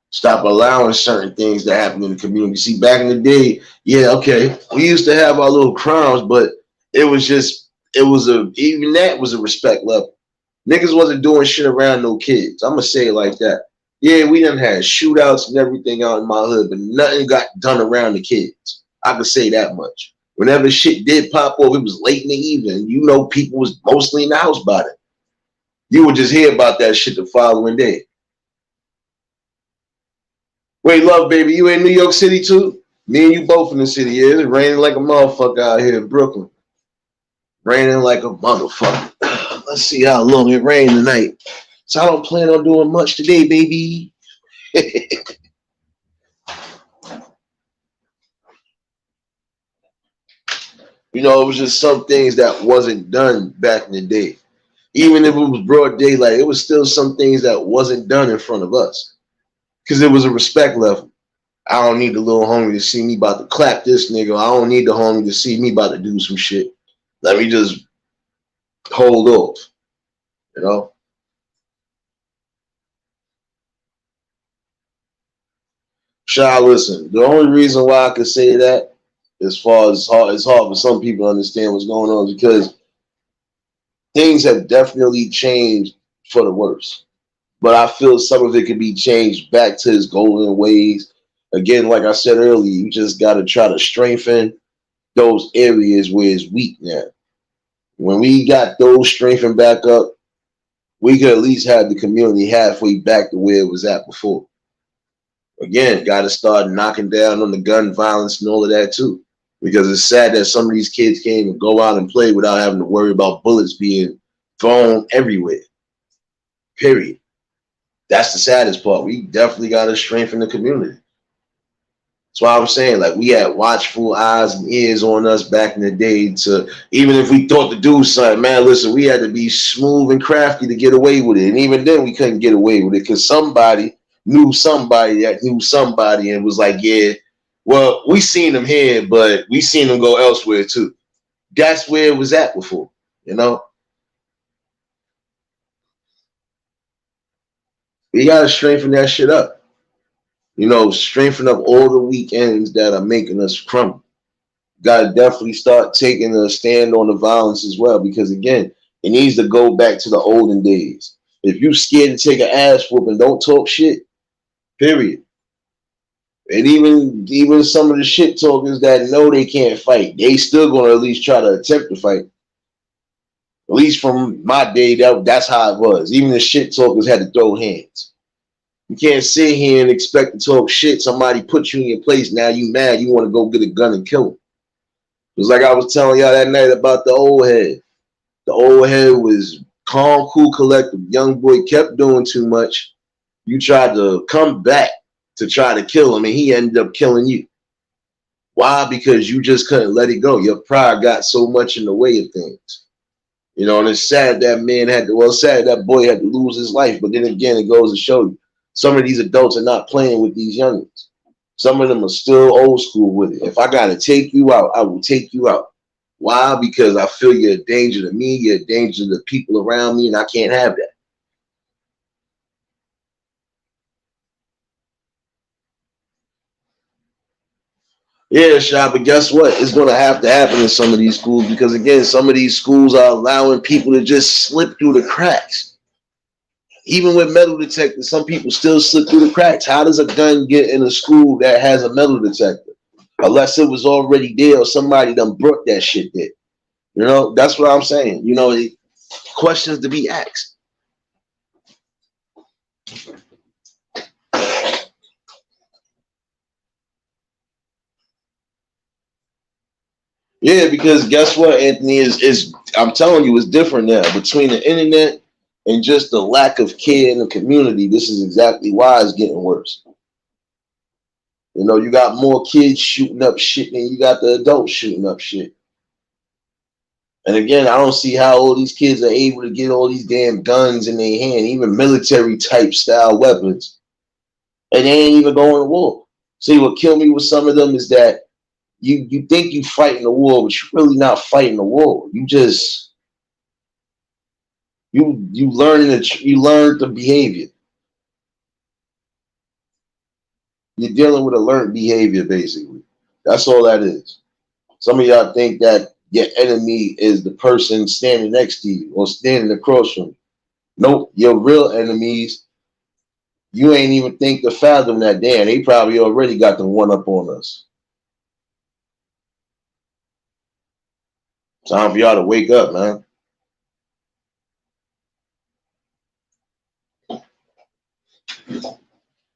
Stop allowing certain things to happen in the community. See, back in the day, yeah, okay, we used to have our little crimes, but it was just, even that was a respect level. Niggas wasn't doing shit around no kids. I'm gonna say it like that. Yeah, we done had shootouts and everything out in my hood, but nothing got done around the kids. I could say that much. Whenever shit did pop off, it was late in the evening. You know, people was mostly in the house by it. You would just hear about that shit the following day. Wait, love, baby, you in New York City too? Me and you both in the city. Yeah, it's raining like a motherfucker out here in Brooklyn. Raining like a motherfucker. Let's see how long it rained tonight. So I don't plan on doing much today, baby. You know, it was just some things that wasn't done back in the day. Even if it was broad daylight, it was still some things that wasn't done in front of us. Because it was a respect level. I don't need the little homie to see me about to clap this nigga. I don't need the homie to see me about to do some shit. Let me just hold off, you know? Child, listen, the only reason why I could say that, as far as it's hard for some people to understand what's going on, is because things have definitely changed for the worse. But I feel some of it could be changed back to its golden ways. Again, like I said earlier, you just got to try to strengthen those areas where it's weak now. When we got those strengthened back up, we could at least have the community halfway back to where it was at before. Again, got to start knocking down on the gun violence and all of that too. Because it's sad that some of these kids can't even go out and play without having to worry about bullets being thrown everywhere. Period. That's the saddest part. We definitely got to strengthen the community. That's why I'm saying, like, we had watchful eyes and ears on us back in the day to, even if we thought to do something, man, listen, we had to be smooth and crafty to get away with it. And even then, we couldn't get away with it because somebody knew somebody that knew somebody and was like, yeah, well, we seen them here, but we seen them go elsewhere too. That's where it was at before, you know? We got to strengthen that shit up. You know, strengthen up all the weekends that are making us crumble. Got to definitely start taking a stand on the violence as well, because again, it needs to go back to the olden days. If you scared to take an ass whooping, don't talk shit. Period. And even some of the shit talkers that know they can't fight, they still gonna at least try to attempt to fight. At least from my day, that's how it was. Even the shit talkers had to throw hands. You can't sit here and expect to talk shit. Somebody put you in your place. Now you mad. You want to go get a gun and kill him. It's like I was telling y'all that night about the old head. The old head was calm, cool, collective. Young boy kept doing too much. You tried to come back to try to kill him, and he ended up killing you. Why? Because you just couldn't let it go. Your pride got so much in the way of things. You know, and it's sad that man had to, well, sad that boy had to lose his life. But then again, it goes to show you, some of these adults are not playing with these youngins. Some of them are still old school with it. If I got to take you out, I will take you out. Why? Because I feel you're a danger to me, you're a danger to the people around me, and I can't have that. Yeah, Shah, but guess what? It's going to have to happen in some of these schools because, again, some of these schools are allowing people to just slip through the cracks. Even with metal detectors, some people still slip through the cracks. How does a gun get in a school that has a metal detector? Unless it was already there or somebody done brought that shit there. You know, that's what I'm saying. You know, questions to be asked. Yeah, because guess what, Anthony, is I'm telling you, it's different now. Between the internet and just the lack of care in the community, this is exactly why it's getting worse. You know, you got more kids shooting up shit than you got the adults shooting up shit. And again, I don't see how all these kids are able to get all these damn guns in their hand, even military type style weapons, and they ain't even going to war. See, what killed me with some of them is that you think you fighting the war, but you're really not fighting the war. You just you learn the behavior. You're dealing with a learned behavior, basically. That's all that is. Some of y'all think that your enemy is the person standing next to you or standing across from you. Nope, your real enemies, you ain't even think to fathom that. Damn, they probably already got the one up on us. Time for y'all to wake up, man.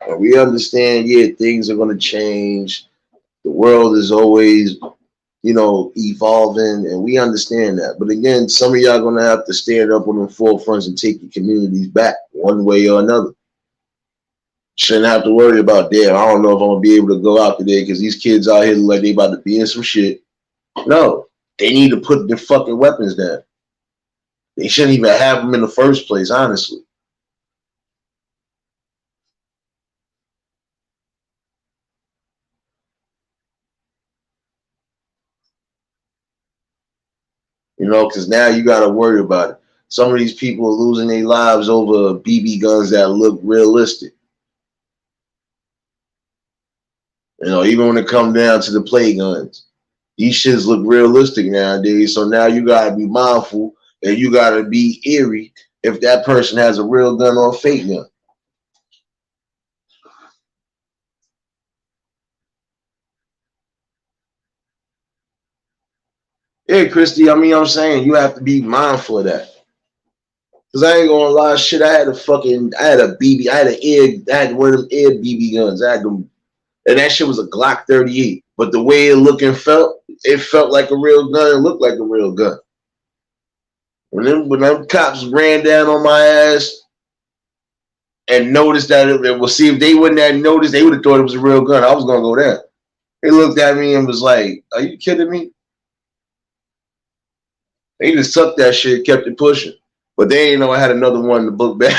And we understand, yeah, things are going to change. The world is always, evolving, and we understand that. But again, some of y'all going to have to stand up on the forefronts and take your communities back one way or another. Shouldn't have to worry about, damn, I don't know if I'm going to be able to go out today because these kids out here look like they about to be in some shit. No, they need to put their fucking weapons down. They shouldn't even have them in the first place, honestly. Because now you got to worry about it. Some of these people are losing their lives over BB guns that look realistic. Even when it comes down to the play guns, these shits look realistic nowadays. So now you got to be mindful and you got to be eerie if that person has a real gun or a fake gun. Yeah, Christy, I'm saying you have to be mindful of that. Cause I ain't gonna lie, shit. I had a BB, I had one of them air BB guns. I had them, and that shit was a Glock 38. But the way it looked and felt, it felt like a real gun. It looked like a real gun. When them cops ran down on my ass and noticed that we'll see if they wouldn't have noticed, they would have thought it was a real gun. I was gonna go down. They looked at me and was like, "Are you kidding me?" They just took that shit, kept it pushing. But they didn't know I had another one in the book bag.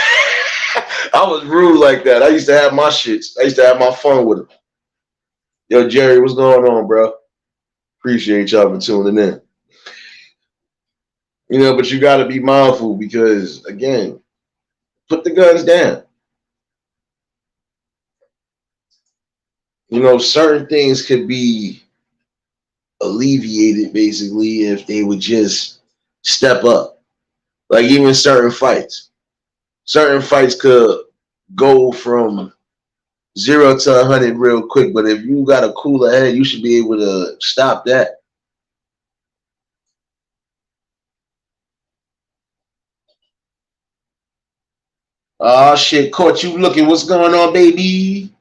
I was rude like that. I used to have my shits. I used to have my fun with them. Yo, Jerry, what's going on, bro? Appreciate y'all for tuning in. But you got to be mindful because, again, put the guns down. Certain things could be alleviated basically if they would just step up. Like even certain fights. Certain fights could go from 0 to 100 real quick, but if you got a cooler head, you should be able to stop that. Oh shit, caught you looking. What's going on, baby?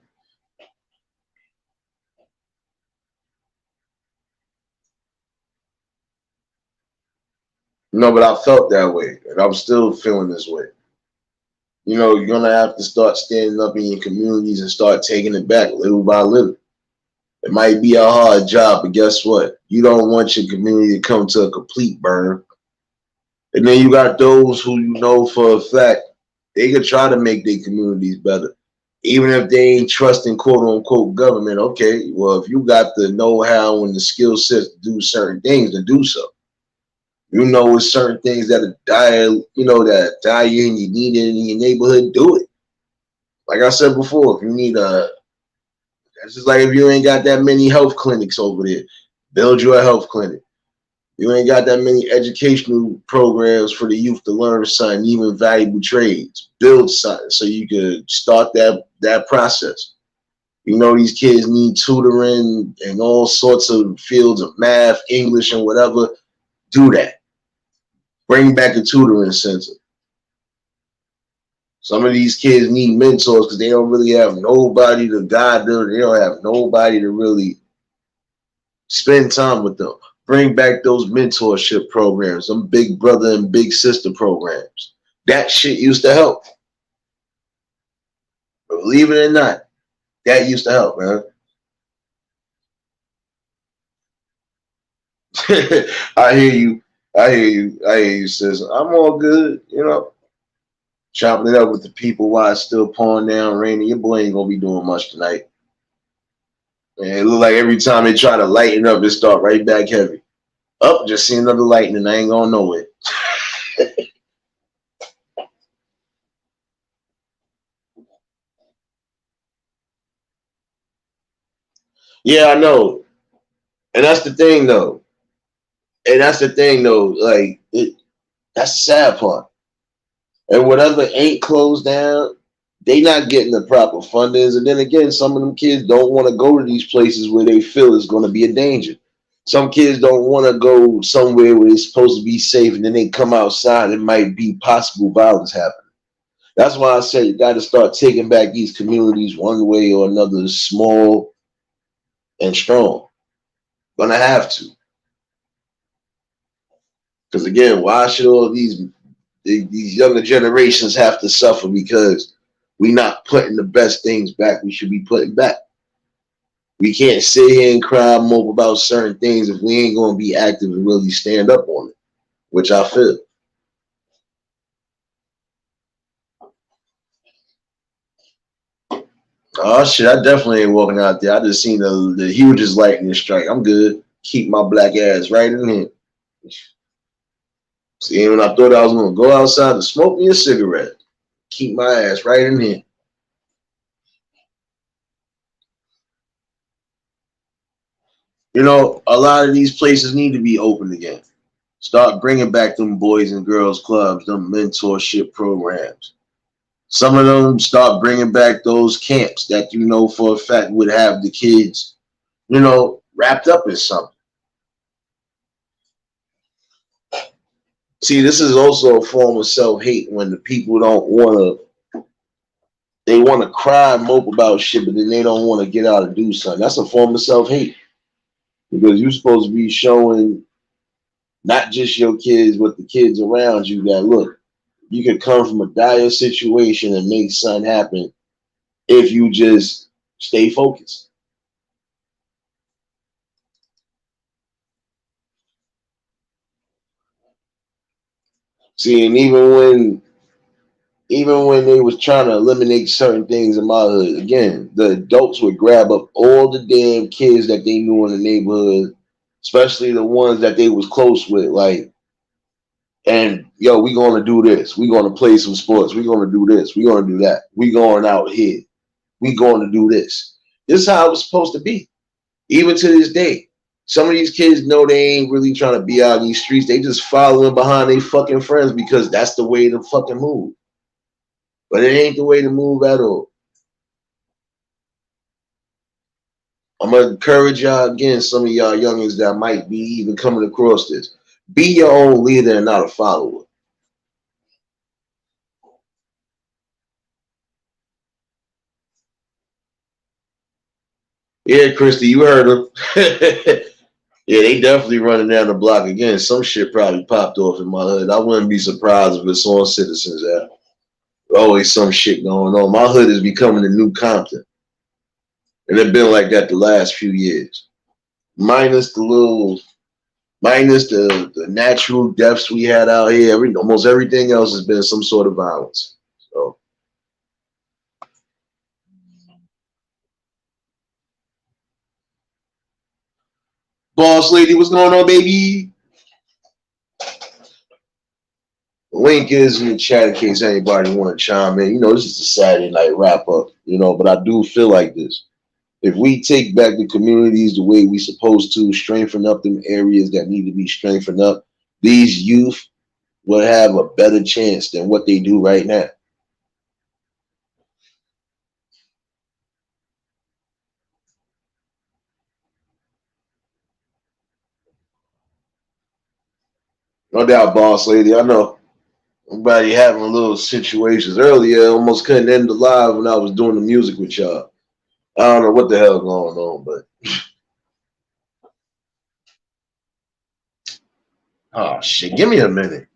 No, but I felt that way, and I'm still feeling this way. You're gonna have to start standing up in your communities and start taking it back little by little. It might be a hard job, but guess what? You don't want your community to come to a complete burn. And then you got those who for a fact they could try to make their communities better. Even if they ain't trusting quote unquote government, okay, well, if you got the know-how and the skill set to do certain things, then do so. It's certain things that are dire, that die you and you need it in your neighborhood, do it. Like I said before, if you need that's just like if you ain't got that many health clinics over there, build you a health clinic. You ain't got that many educational programs for the youth to learn something, even valuable trades. Build something so you could start that process. These kids need tutoring and all sorts of fields of math, English, and whatever. Do that. Bring back a tutoring center. Some of these kids need mentors because they don't really have nobody to guide them. They don't have nobody to really spend time with them. Bring back those mentorship programs, some big brother and big sister programs. That shit used to help. Believe it or not, that used to help, man. I hear you. I hear you. I hear you, sis. I'm all good, chopping it up with the people while it's still pouring down, raining. Your boy ain't gonna be doing much tonight. And it look like every time they try to lighten up, it start right back heavy. Up, just see another lightning. I ain't gonna know it. Yeah, I know. And that's the thing, though. Like, that's the sad part. And whatever ain't closed down, they not getting the proper fundings. And then again, some of them kids don't want to go to these places where they feel it's going to be a danger. Some kids don't want to go somewhere where it's supposed to be safe, and then they come outside, it might be possible violence happening. That's why I say you got to start taking back these communities one way or another, small and strong. Gonna have to, because again, why should all these younger generations have to suffer because we not putting the best things back we should be putting back? We can't sit here and cry and mope about certain things if we ain't gonna be active and really stand up on it, which I feel. Oh shit, I definitely ain't walking out there. I just seen the hugest lightning strike. I'm good. Keep my black ass right in here. See, when I thought I was gonna go outside to smoke me a cigarette, keep my ass right in here. You know, a lot of these places need to be open again. Start bringing back them boys and girls clubs, them mentorship programs. Some of them start bringing back those camps that you know for a fact would have the kids, wrapped up in something. See, this is also a form of self hate when the people don't want to. They want to cry and mope about shit, but then they don't want to get out and do something. That's a form of self hate because you're supposed to be showing not just your kids, but the kids around you that look, you can come from a dire situation and make something happen if you just stay focused. See, and even when they was trying to eliminate certain things in my hood, again, the adults would grab up all the damn kids that they knew in the neighborhood, especially the ones that they was close with, like, and yo, we gonna do this. We gonna play some sports. We gonna do this. We gonna do that. We going out here. We going to do this. This is how it was supposed to be. Even to this day. Some of these kids know they ain't really trying to be out in these streets. They just following behind their fucking friends because that's the way to fucking move. But it ain't the way to move at all. I'm gonna encourage y'all again, some of y'all youngins that might be even coming across this. Be your own leader and not a follower. Yeah, Christy, you heard her. Yeah, they definitely running down the block again. Some shit probably popped off in my hood. I wouldn't be surprised if it's on Citizens app. Always some shit going on. My hood is becoming the new Compton. And it's been like that the last few years. Minus the little, minus the natural deaths we had out here. Almost everything else has been some sort of violence. So, boss lady, what's going on, baby? The link is in the chat in case anybody want to chime in. This is a Saturday night wrap up, but I do feel like this. If we take back the communities the way we supposed to, strengthen up them areas that need to be strengthened up, these youth will have a better chance than what they do right now. No doubt, boss lady. I know everybody having little situations earlier. I almost couldn't end the live when I was doing the music with y'all. I don't know what the hell going on, but oh shit, give me a minute.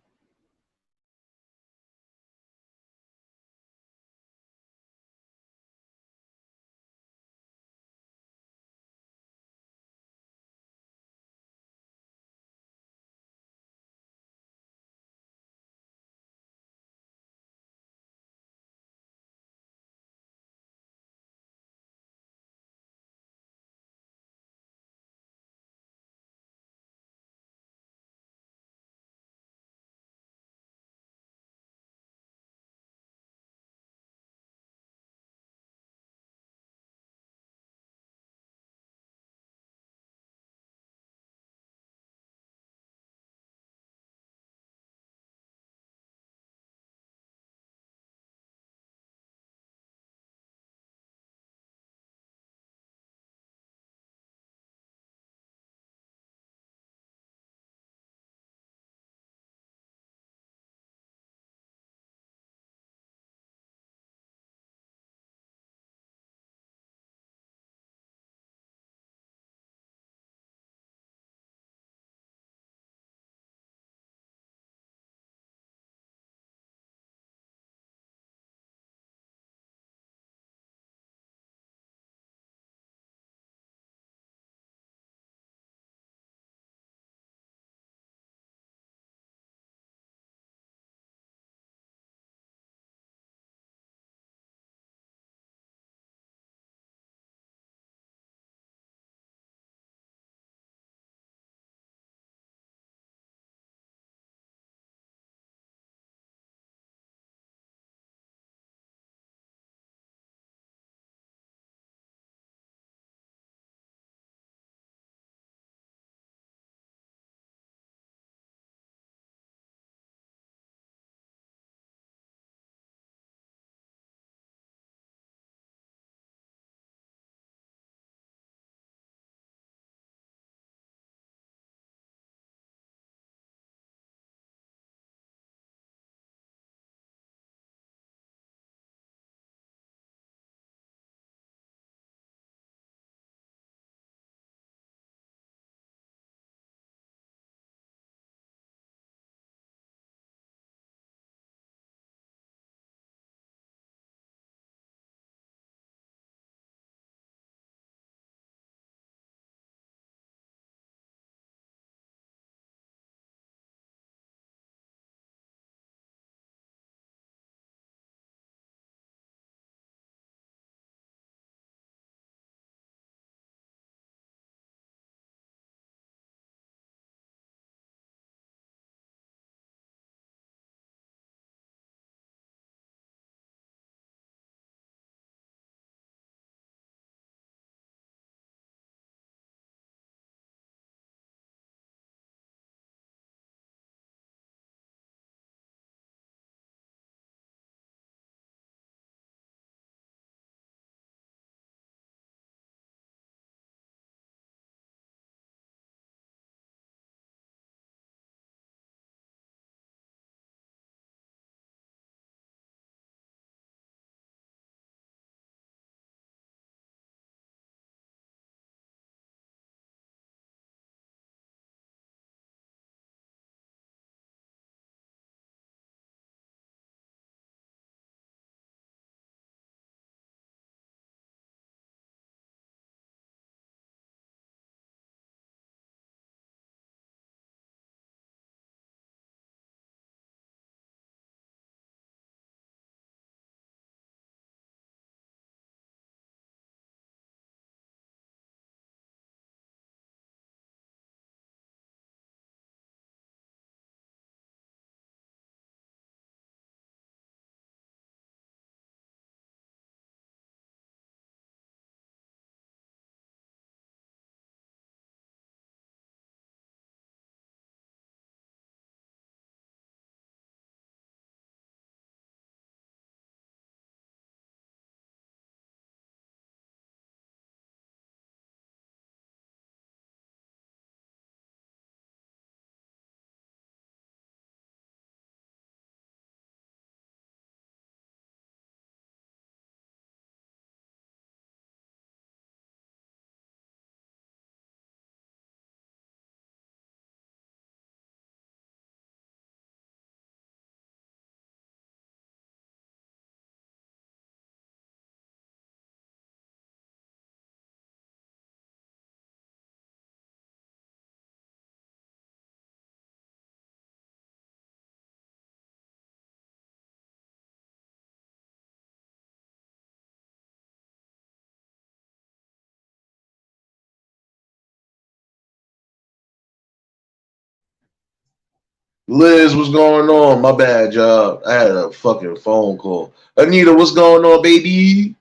Liz, what's going on? My bad, y'all. I had a fucking phone call. Anita, what's going on, baby?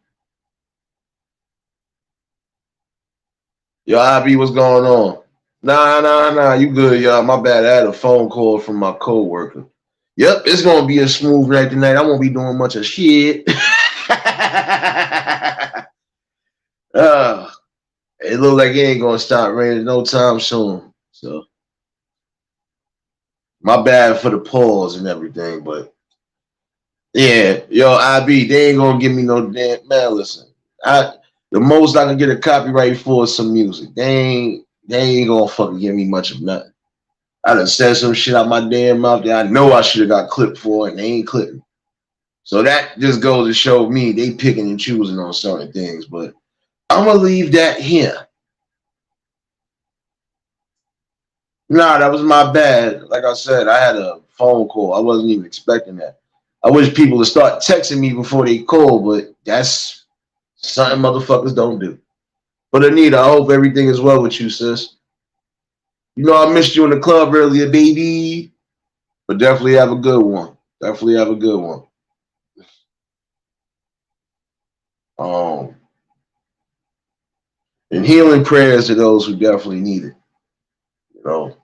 Yo, IB, what's going on? Nah. You good, y'all? My bad. I had a phone call from my coworker. Yep, it's gonna be a smooth night tonight. I won't be doing much of shit. uh, it look like it ain't gonna stop raining no time soon. So my bad for the pause and everything, but yeah, yo, IB, they ain't gonna give me no damn man. Listen, the most I can get a copyright for is some music. They ain't gonna fucking give me much of nothing. I done said some shit out my damn mouth that I know I should have got clipped for, and they ain't clipping. So that just goes to show me they picking and choosing on certain things. But I'm gonna leave that here. Nah, that was my bad. Like I said, I had a phone call. I wasn't even expecting that. I wish people would start texting me before they call, but that's something motherfuckers don't do. But Anita, I hope everything is well with you, sis. You know I missed you in the club earlier, baby. But definitely have a good one. Definitely have a good one. Um, and healing prayers to those who definitely need it. You know,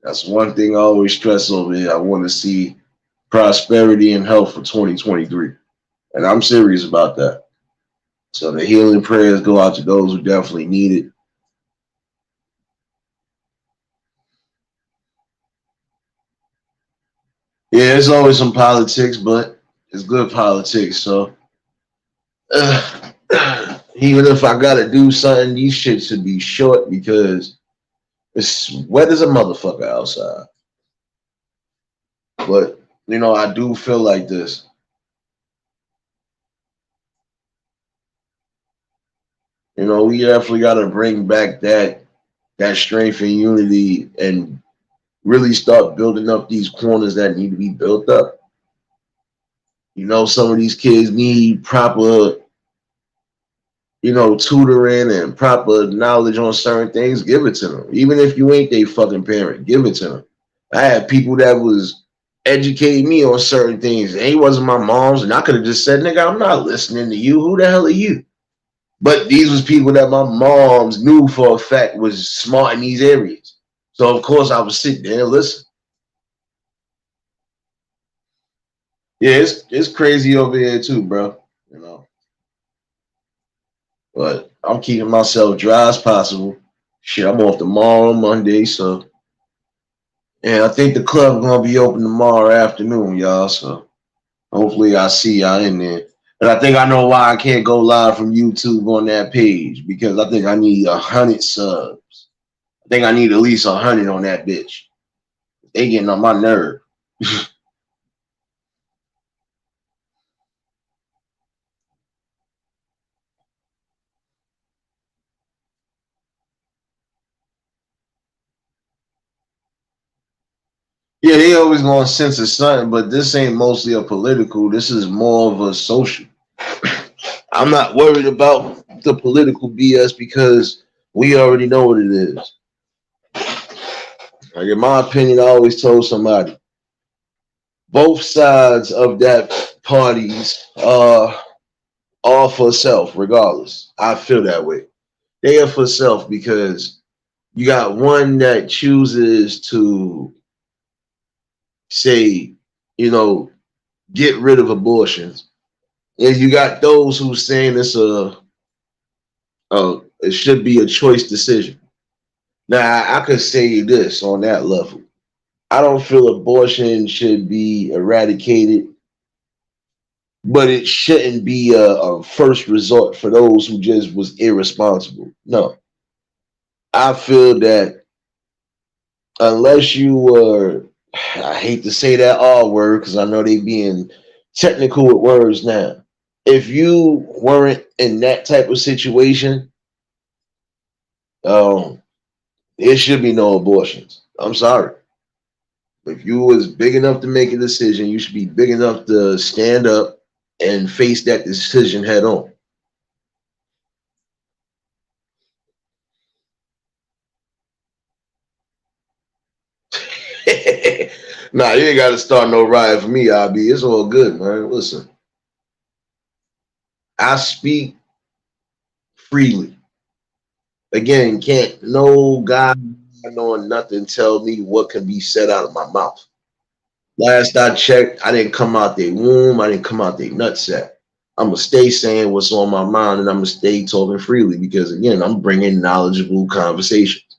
that's one thing I always stress over here. I want to see prosperity and health for 2023. And I'm serious about that. So the healing prayers go out to those who definitely need it. Yeah, it's always some politics, but it's good politics. So even if I gotta do something, these shit should be short because it's wet as a motherfucker outside. But I do feel like this. We definitely gotta bring back that strength and unity and really start building up these corners that need to be built up. Some of these kids need proper, tutoring and proper knowledge on certain things. Give it to them. Even if you ain't their fucking parent, give it to them. I had people that was educating me on certain things. And he wasn't my mom's, and I could have just said, nigga, I'm not listening to you. Who the hell are you? But these was people that my moms knew for a fact was smart in these areas. So of course I would sit there and listen. Yeah, it's crazy over here too, bro. You know. But I'm keeping myself dry as possible. Shit, I'm off tomorrow, Monday, so and I think the club gonna be open tomorrow afternoon, y'all. So hopefully I see y'all in there. But I think I know why I can't go live from YouTube on that page because I think I need 100 subs. I think I need at least 100 on that bitch. They getting on my nerve. Yeah, they always gonna censor something, but this ain't mostly a political. This is more of a social. I'm not worried about the political BS because we already know what it is. Like in my opinion, I always told somebody both sides of that parties are for self, regardless. I feel that way. They are for self because you got one that chooses to say, you know, get rid of abortions. And you got those who saying it should be a choice decision. Now I could say this on that level. I don't feel abortion should be eradicated, but it shouldn't be a first resort for those who just was irresponsible. No, I feel that unless you were, I hate to say that R word because I know they being technical with words now. If you weren't in that type of situation, um, there should be no abortions. I'm sorry. If you was big enough to make a decision, you should be big enough to stand up and face that decision head on. Nah, you ain't got to start no riot for me, IB. It's all good, man. Listen, I speak freely. Again, can't no guy knowing nothing tell me what can be said out of my mouth. Last I checked, I didn't come out their womb. I didn't come out their nutsack. I'm gonna stay saying what's on my mind, and I'm gonna stay talking freely because again, I'm bringing knowledgeable conversations,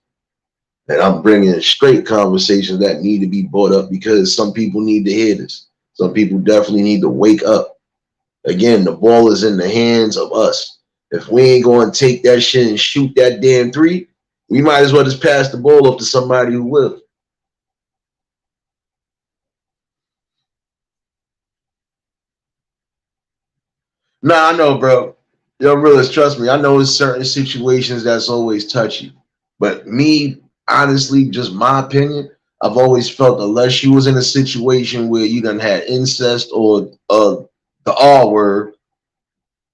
and I'm bringing straight conversations that need to be brought up because some people need to hear this. Some people definitely need to wake up. Again, the ball is in the hands of us. If we ain't going to take that shit and shoot that damn three, we might as well just pass the ball off to somebody who will. Nah, I know, bro. Yo, realist, trust me. I know in certain situations that's always touchy. But me, honestly, just my opinion, I've always felt unless you was in a situation where you done had incest or the R word,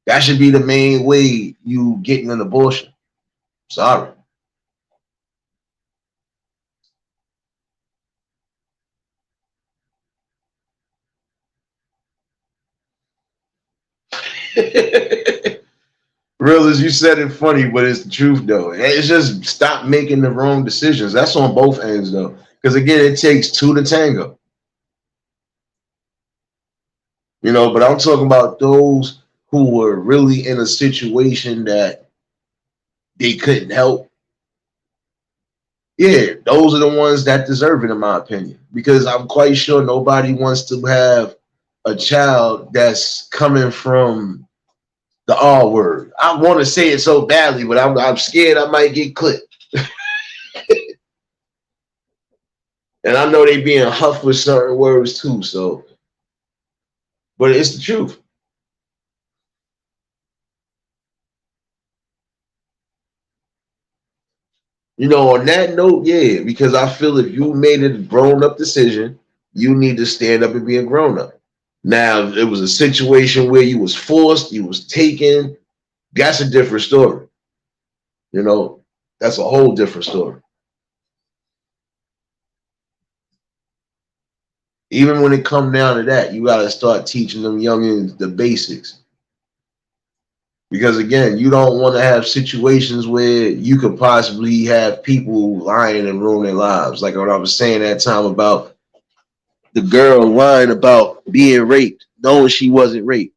that should be the main way you getting an abortion. Sorry. Real as you said it funny, but it's the truth though. It's just stop making the wrong decisions. That's on both ends though. Because again, it takes two to tango. You know, but I'm talking about those who were really in a situation that they couldn't help. Yeah, those are the ones that deserve it, in my opinion. Because I'm quite sure nobody wants to have a child that's coming from the R word. I want to say it so badly, but I'm scared I might get clipped. And I know they being huffed with certain words too. So, but it's the truth. You know, on that note, yeah, because I feel if you made a grown up decision, you need to stand up and be a grown up. Now, if it was a situation where you was forced, you was taken, that's a different story. You know, that's a whole different story. Even when it come down to that, you got to start teaching them youngins the basics. Because again, you don't want to have situations where you could possibly have people lying and ruining lives. Like what I was saying that time about the girl lying about being raped, knowing she wasn't raped.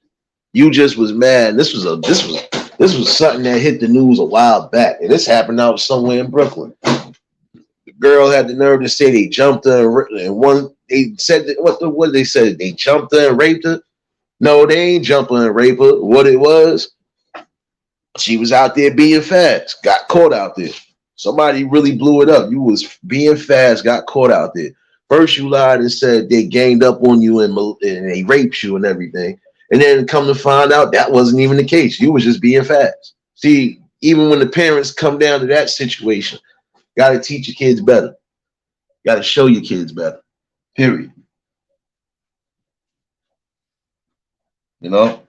You just was mad. This was something that hit the news a while back, and this happened out somewhere in Brooklyn. The girl had the nerve to say they jumped her and one. They said that, what they said they jumped her and raped her. No, they ain't jumping and rape her. What it was, she was out there being fast, got caught out there. Somebody really blew it up. You was being fast, got caught out there. First, you lied and said they ganged up on you and they raped you and everything. And then come to find out that wasn't even the case. You was just being fast. See, even when the parents come down to that situation, got to teach your kids better. Got to show your kids better. Period. You know?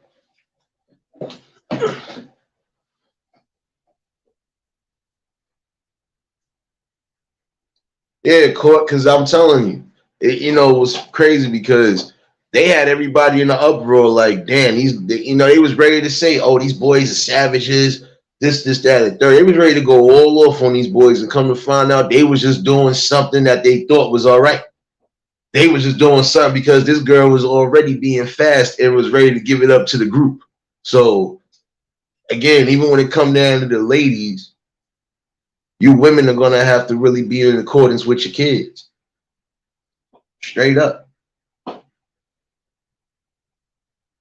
Yeah, caught because I'm telling you, it was crazy because they had everybody in the uproar like, damn, they was ready to say, oh, these boys are savages, this, that, and third. They was ready to go all off on these boys and come to find out they was just doing something that they thought was all right. They was just doing something because this girl was already being fast and was ready to give it up to the group. So again, even when it come down to the ladies, you women are gonna have to really be in accordance with your kids. Straight up.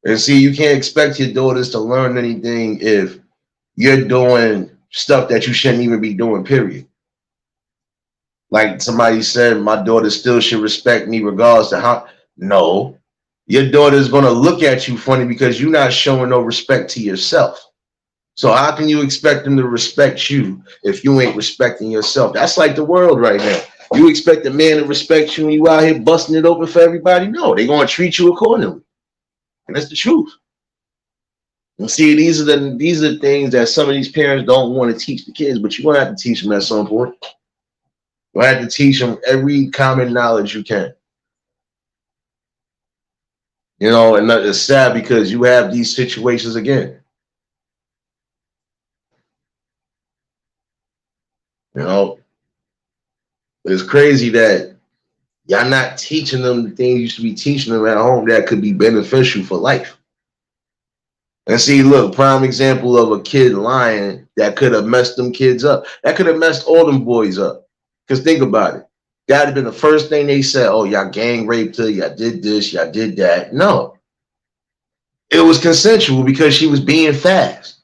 And see, you can't expect your daughters to learn anything if you're doing stuff that you shouldn't even be doing, period. Like somebody said, my daughter still should respect me regardless of how. No, your daughter's going to look at you funny because you're not showing no respect to yourself. So how can you expect them to respect you if you ain't respecting yourself? That's like the world right now. You expect a man to respect you when you out here busting it open for everybody? No, they're going to treat you accordingly. And that's the truth. And see, these are things that some of these parents don't want to teach the kids, but you're gonna have to teach them at some point. You have to teach them every common knowledge you can. You know, and it's sad because you have these situations again. You know, it's crazy that y'all not teaching them the things you should be teaching them at home that could be beneficial for life. And see, look, prime example of a kid lying that could have messed them kids up. That could have messed all them boys up. Because think about it. That'd have been the first thing they said. Oh, y'all gang raped her. Y'all did this. Y'all did that. No. It was consensual because she was being fast.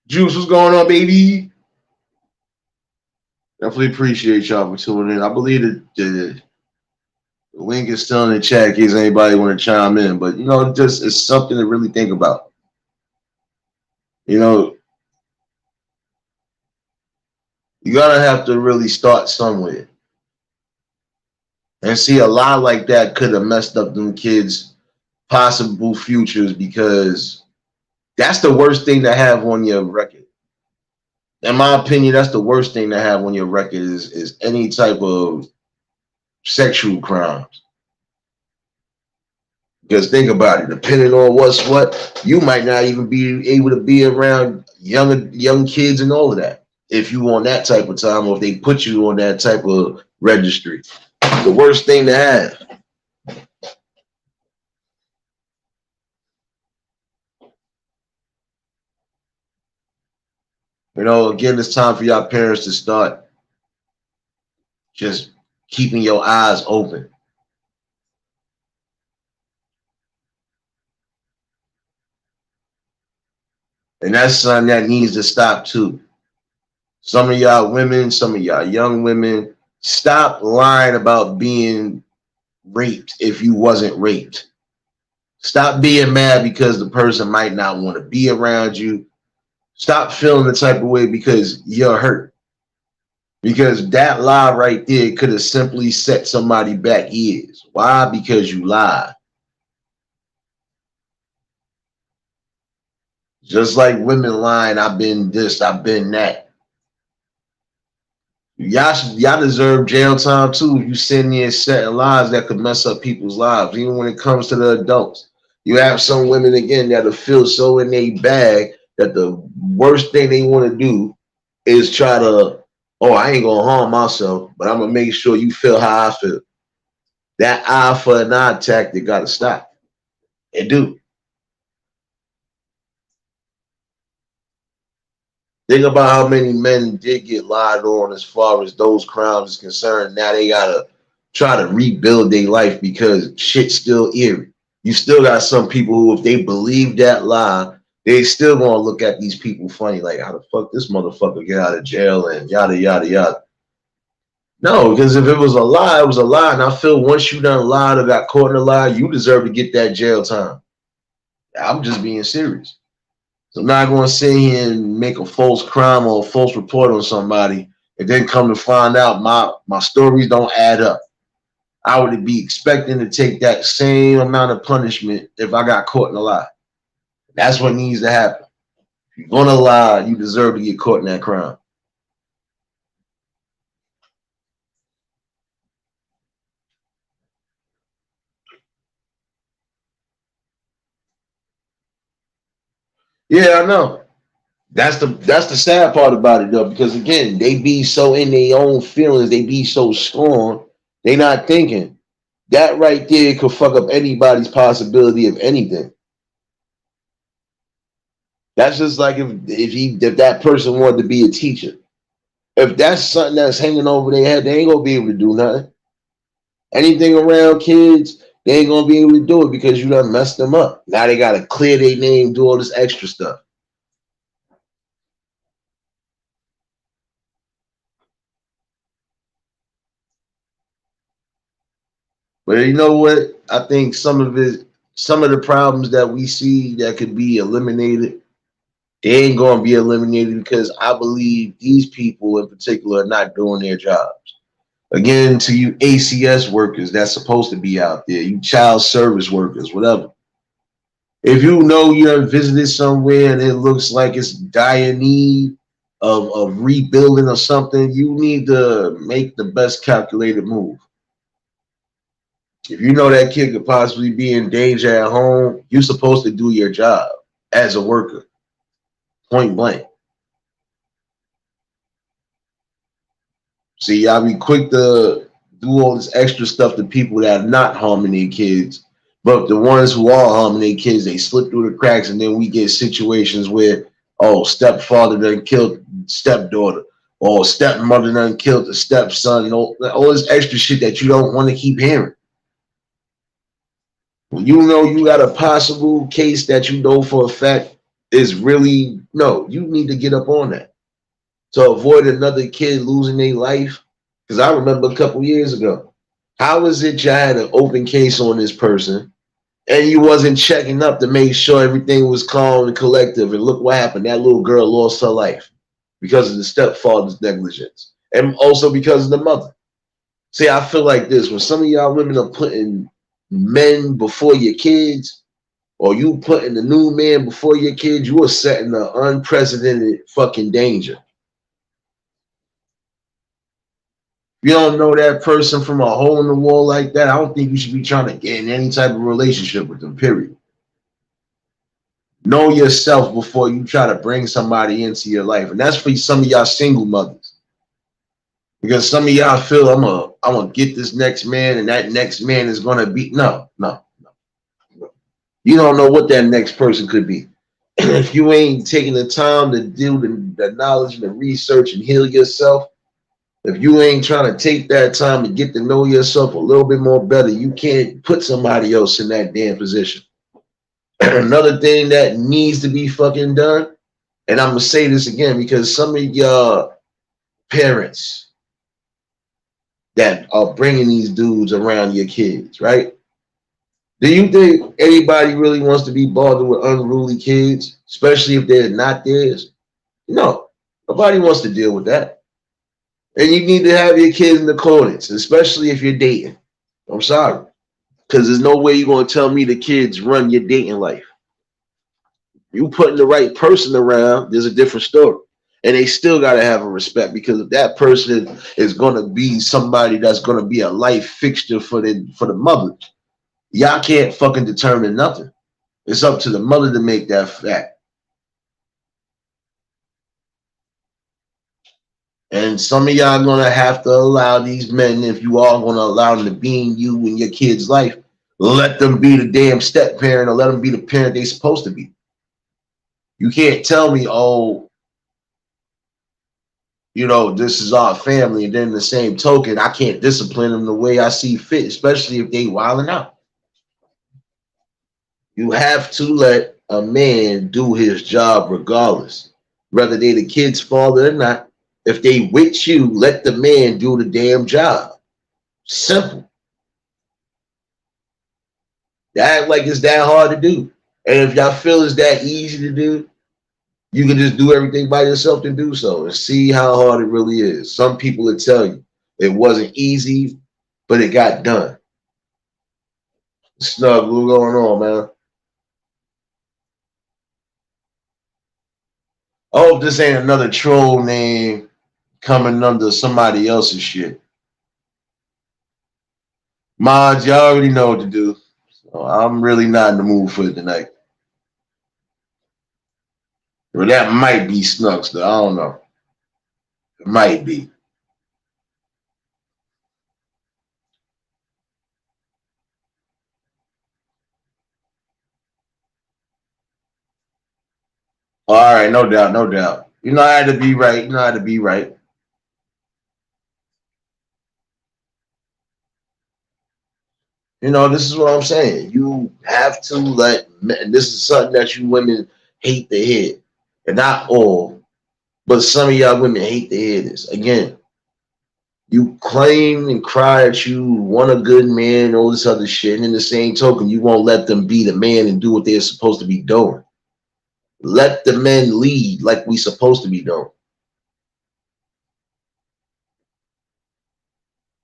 Juice, what's going on, baby? Definitely appreciate y'all for tuning in. I believe that the link is still in the chat in case anybody want to chime in. But you know, just it's something to really think about. You know, you gotta have to really start somewhere. And see, a lot like that could have messed up them kids' possible futures because that's the worst thing to have on your record. In my opinion, that's the worst thing to have on your record is any type of sexual crimes. Because think about it, depending on what's what, you might not even be able to be around young kids and all of that. If you on that type of time, or if they put you on that type of registry, the worst thing to have. You know, again, it's time for y'all parents to start just keeping your eyes open. And that's something that needs to stop too. Some of y'all women, some of y'all young women, stop lying about being raped if you wasn't raped. Stop being mad because the person might not want to be around you. Stop feeling the type of way because you're hurt. Because that lie right there could have simply set somebody back years. Why? Because you lied. Just like women lying, I've been this, I've been that. Y'all deserve jail time too. You sitting there setting lies that could mess up people's lives, even when it comes to the adults. You have some women again that feel so in their bag that the worst thing they want to do is try to, oh, I ain't gonna harm myself, but I'm gonna make sure you feel how I feel. That eye for an eye tactic gotta stop. It do. Think about how many men did get lied on as far as those crimes is concerned. Now they gotta try to rebuild their life because shit's still eerie. You still got some people who, if they believe that lie, they still gonna look at these people funny, like how the fuck this motherfucker get out of jail and yada yada yada. No, because if it was a lie, it was a lie. And I feel once you done lied or got caught in a lie, you deserve to get that jail time. I'm just being serious. So I'm not going to sit here and make a false crime or a false report on somebody and then come to find out my stories don't add up. I would be expecting to take that same amount of punishment if I got caught in a lie. That's what needs to happen. If you're going to lie, you deserve to get caught in that crime. Yeah, I know. That's the sad part about it though, because again, they be so in their own feelings, they be so strong, they not thinking. That right there could fuck up anybody's possibility of anything. That's just like if that person wanted to be a teacher. If that's something that's hanging over their head, they ain't gonna be able to do nothing. Anything around kids, they ain't gonna be able to do it because you done messed them up. Now they gotta clear their name, do all this extra stuff. But you know what? I think some of the problems that we see that could be eliminated, they ain't gonna be eliminated because I believe these people in particular are not doing their jobs. Again, to you ACS workers that's supposed to be out there, you child service workers, whatever. If you know you have visited somewhere and it looks like it's dire need of rebuilding or something, you need to make the best calculated move. If you know that kid could possibly be in danger at home, you're supposed to do your job as a worker, point blank. See, y'all be quick to do all this extra stuff to people that are not harming their kids. But the ones who are harming their kids, they slip through the cracks, and then we get situations where, oh, stepfather done killed stepdaughter, or stepmother done killed the stepson, all this extra shit that you don't want to keep hearing. When you know you got a possible case that you know for a fact is really, no, you need to get up on that to avoid another kid losing their life. Because I remember a couple years ago, how is it you had an open case on this person and you wasn't checking up to make sure everything was calm and collective? And look what happened. That little girl lost her life because of the stepfather's negligence and also because of the mother. See, I feel like this, when some of y'all women are putting men before your kids, or you putting the new man before your kids, you are setting an unprecedented fucking danger. If you don't know that person from a hole in the wall like that, I don't think you should be trying to get in any type of relationship with them, period. Know yourself before you try to bring somebody into your life. And that's for some of y'all single mothers. Because some of y'all feel I'm gonna get this next man and that next man is gonna be no. You don't know what that next person could be. If you ain't taking the time to do the knowledge and the research and heal yourself, if you ain't trying to take that time to get to know yourself a little bit more better, you can't put somebody else in that damn position. Another thing that needs to be fucking done, and I'm gonna say this again because some of y'all parents that are bringing these dudes around your kids, right? Do you think anybody really wants to be bothered with unruly kids, especially if they're not theirs? No, nobody wants to deal with that. And you need to have your kids in accordance, especially if you're dating. I'm sorry, because there's no way you're going to tell me the kids run your dating life. You putting the right person around, there's a different story. And they still got to have a respect, because if that person is going to be somebody that's going to be a life fixture for the mother, y'all can't fucking determine nothing. It's up to the mother to make that fact. And some of y'all gonna have to allow these men, if you are gonna allow them to be in you in your kid's life, let them be the damn step parent, or let them be the parent they're supposed to be. You can't tell me, oh, this is our family, and then the same token, I can't discipline them the way I see fit, especially if they wilding out. You have to let a man do his job regardless, whether they the kid's father or not. If they with you, let the man do the damn job. Simple. Act like it's that hard to do. And if y'all feel it's that easy to do, you can just do everything by yourself to do so and see how hard it really is. Some people will tell you it wasn't easy, but it got done. Snug, what's going on, man? I hope this ain't another troll name coming under somebody else's shit. Mods, y'all already know what to do. So I'm really not in the mood for it tonight. Well, that might be Snugs, though. I don't know. It might be. All right, no doubt, no doubt. You know how to be right. You know how to be right. This is what I'm saying. You have to let men, this is something that you women hate to hear. And not all, but some of y'all women hate to hear this. Again, you claim and cry that you want a good man, all this other shit. And in the same token, you won't let them be the man and do what they're supposed to be doing. Let the men lead like we supposed to be doing.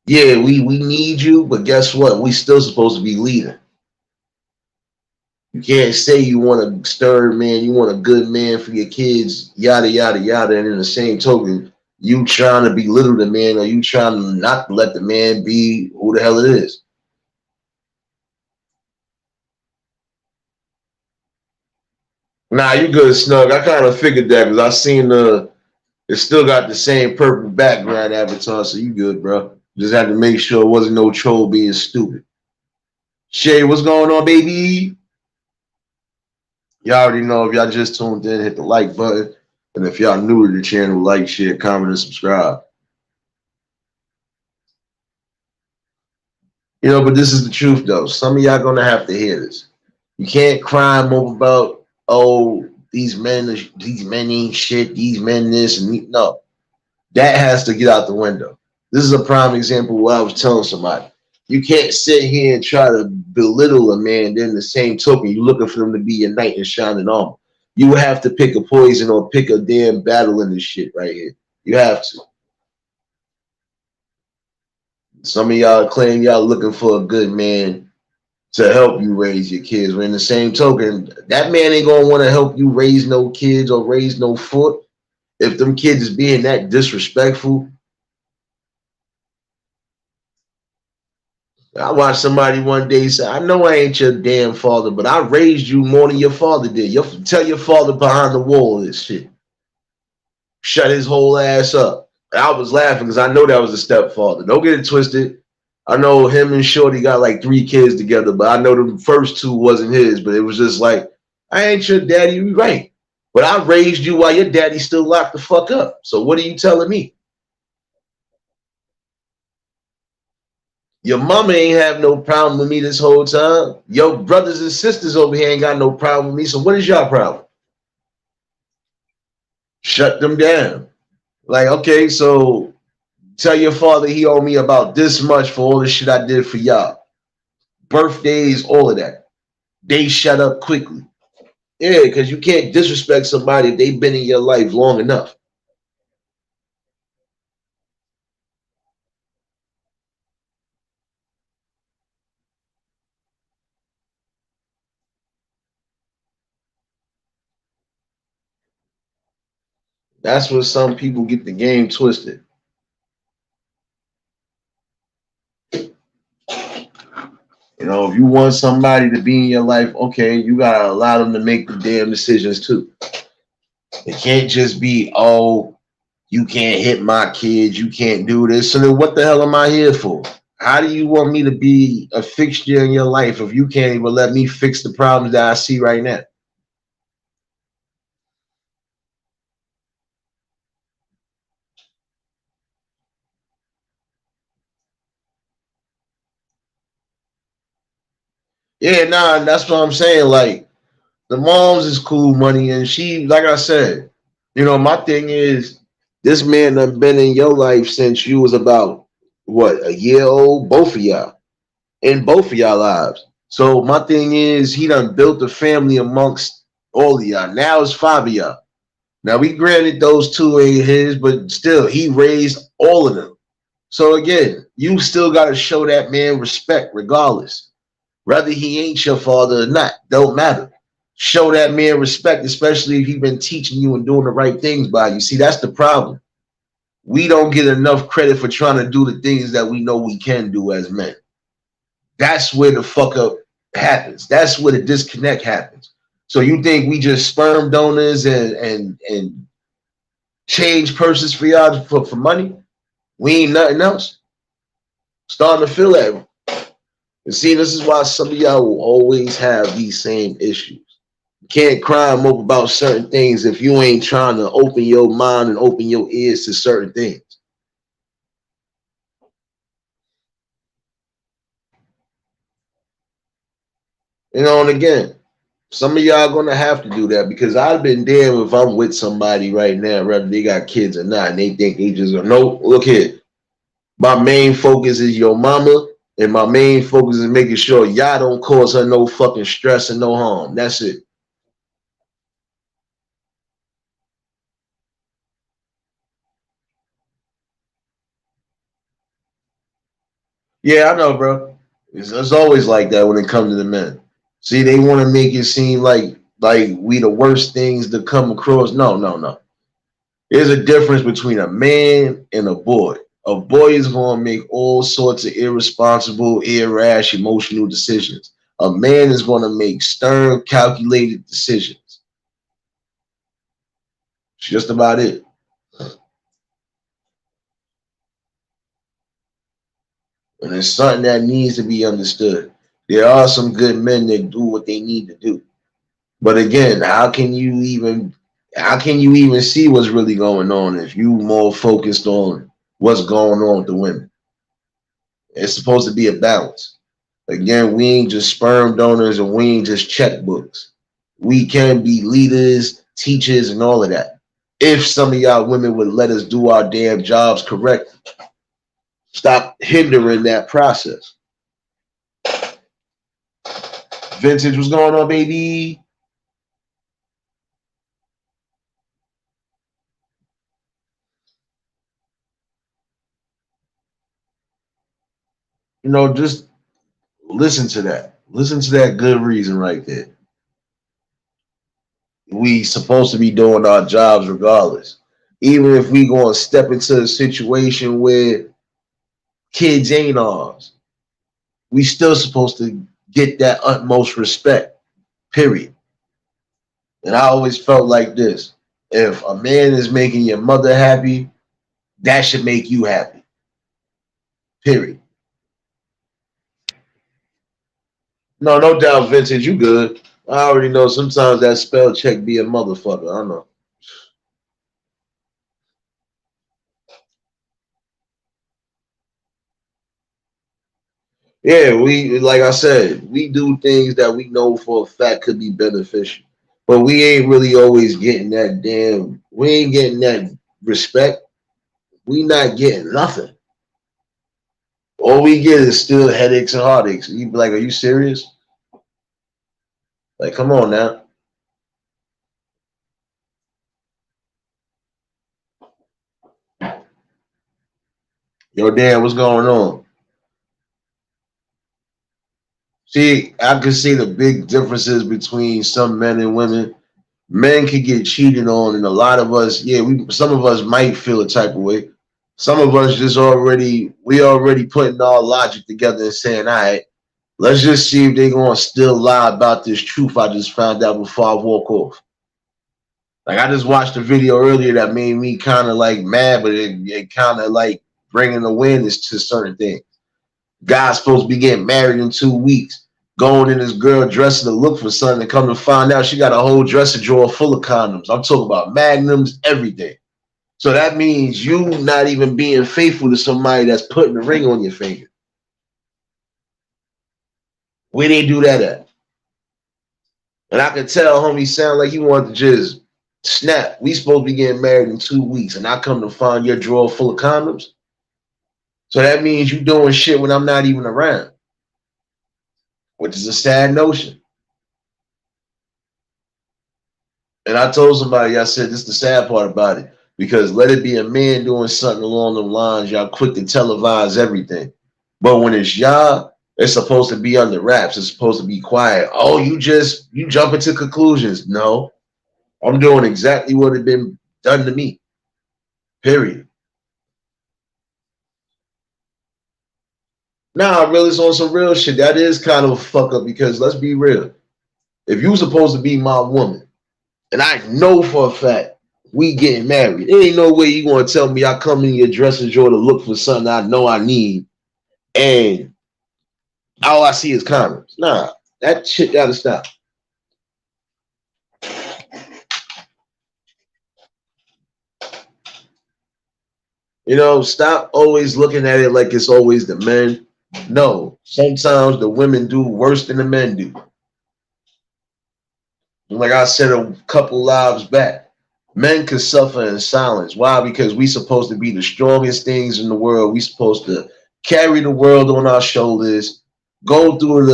Yeah, we need you, but guess what? We still supposed to be leading. You can't say you want a stir man, you want a good man for your kids, yada yada yada, and in the same token, you trying to belittle the man or you trying to not let the man be who the hell it is. Nah, you good, Snug. I kind of figured that because I seen it still got the same purple background avatar, so you good, bro. Just had to make sure it wasn't no troll being stupid. Shay, what's going on, baby? Y'all already know if y'all just tuned in, hit the like button. And if y'all new to the channel, like, share, comment, and subscribe. You know, but this is the truth though. Some of y'all gonna have to hear this. You can't crime over about, oh, these men ain't shit, these men this and no. That has to get out the window. This is a prime example of what I was telling somebody. You can't sit here and try to belittle a man, then the same token, you're looking for them to be your knight in shining armor. You have to pick a poison or pick a damn battle in this shit right here. You have to. Some of y'all claim y'all looking for a good man to help you raise your kids. But in the same token, that man ain't gonna want to help you raise no kids or raise no foot if them kids is being that disrespectful. I watched somebody one day say, I know I ain't your damn father, but I raised you more than your father did. Tell your father behind the wall this shit. Shut his whole ass up. I was laughing because I know that was a stepfather. Don't get it twisted. I know him and Shorty got like 3 kids together, but I know the first 2 wasn't his. But it was just like, I ain't your daddy, you right. But I raised you while your daddy still locked the fuck up. So what are you telling me? Your mama ain't have no problem with me this whole time. Your brothers and sisters over here ain't got no problem with me. So what is your problem? Shut them down. Like, okay, so tell your father he owe me about this much for all the shit I did for y'all. Birthdays, all of that. They shut up quickly. Yeah, because you can't disrespect somebody if they've been in your life long enough. That's where some people get the game twisted. You know, if you want somebody to be in your life, okay, you gotta allow them to make the damn decisions too. It can't just be, oh, you can't hit my kids, you can't do this. So then what the hell am I here for? How do you want me to be a fixture in your life if you can't even let me fix the problems that I see right now? Yeah, nah, that's what I'm saying. Like, the moms is cool money, and she, like I said, you know, my thing is this man done been in your life since you was about what, a year old, both of y'all, in both of y'all lives. So my thing is he done built a family amongst all of y'all. Now it's 5 of y'all. Now we granted those 2 ain't his, but still he raised all of them. So again, you still gotta show that man respect regardless. Whether he ain't your father or not, don't matter. Show that man respect, especially if he's been teaching you and doing the right things by you. See, that's the problem. We don't get enough credit for trying to do the things that we know we can do as men. That's where the fuck up happens. That's where the disconnect happens. So you think we just sperm donors and change persons for y'all for money? We ain't nothing else. Starting to feel that. And see, this is why some of y'all will always have these same issues. You can't crime up about certain things if you ain't trying to open your mind and open your ears to certain things. You know, and again, some of y'all gonna have to do that because I've been damned if I'm with somebody right now, whether they got kids or not, and they think they just go, no, look here. My main focus is your mama, and my main focus is making sure y'all don't cause her no fucking stress and no harm. That's it. Yeah, I know, bro. It's always like that when it comes to the men. See, they want to make it seem like we the worst things to come across. No, no, no. There's a difference between a man and a boy. A boy is going to make all sorts of irresponsible, irrash, emotional decisions. A man is going to make stern, calculated decisions. It's just about it. And it's something that needs to be understood. There are some good men that do what they need to do. But again, how can you even see what's really going on if you more focused on what's going on with the women? It's supposed to be a balance. Again, we ain't just sperm donors and we ain't just checkbooks. We can be leaders, teachers, and all of that. If some of y'all women would let us do our damn jobs correctly, stop hindering that process. Vintage, what's going on, baby? Just listen to that. Listen to that good reason right there. We supposed to be doing our jobs regardless. Even if we gonna step into a situation where kids ain't ours, we still supposed to get that utmost respect. Period. And I always felt like this. If a man is making your mother happy, that should make you happy. Period. No, no doubt, Vincent, you good. I already know sometimes that spell check be a motherfucker. I know. Yeah, we like I said, we do things that we know for a fact could be beneficial. But we ain't really always getting that damn we ain't getting that respect. We not getting nothing. All we get is still headaches and heartaches. You be like, are you serious? Like, come on now. Yo, damn, what's going on? See, I can see the big differences between some men and women. Men can get cheated on, and a lot of us, yeah, some of us might feel a type of way. Some of us just we already putting our logic together and saying, all right, let's just see if they're gonna still lie about this truth I just found out before I walk off. Like I just watched a video earlier that made me kind of like mad, but it kind of like bringing awareness to certain things. Guy's supposed to be getting married in 2 weeks, going in this girl dressing to look for something, and come to find out she got a whole dresser drawer full of condoms. I'm talking about magnums, everything. So that means you not even being faithful to somebody that's putting a ring on your finger. Where they do that at? And I could tell homie sound like he wanted to just snap. We supposed to be getting married in 2 weeks, and I come to find your drawer full of condoms. So that means you doing shit when I'm not even around, which is a sad notion. And I told somebody, I said, this is the sad part about it. Because let it be a man doing something along the lines, y'all quick to televise everything. But when it's y'all, it's supposed to be under wraps. It's supposed to be quiet. Oh, you jump into conclusions. No, I'm doing exactly what had been done to me. Period. Nah, really, it's on some real shit. That is kind of a fuck up because let's be real. If you supposed to be my woman, and I know for a fact we getting married, there ain't no way you gonna tell me I come in your dressing drawer to look for something I know I need, and all I see is condoms. Nah, that shit gotta stop. Stop always looking at it like it's always the men. No, sometimes the women do worse than the men do. Like I said a couple lives back, men can suffer in silence. Why? Because we supposed to be the strongest things in the world. We supposed to carry the world on our shoulders, go through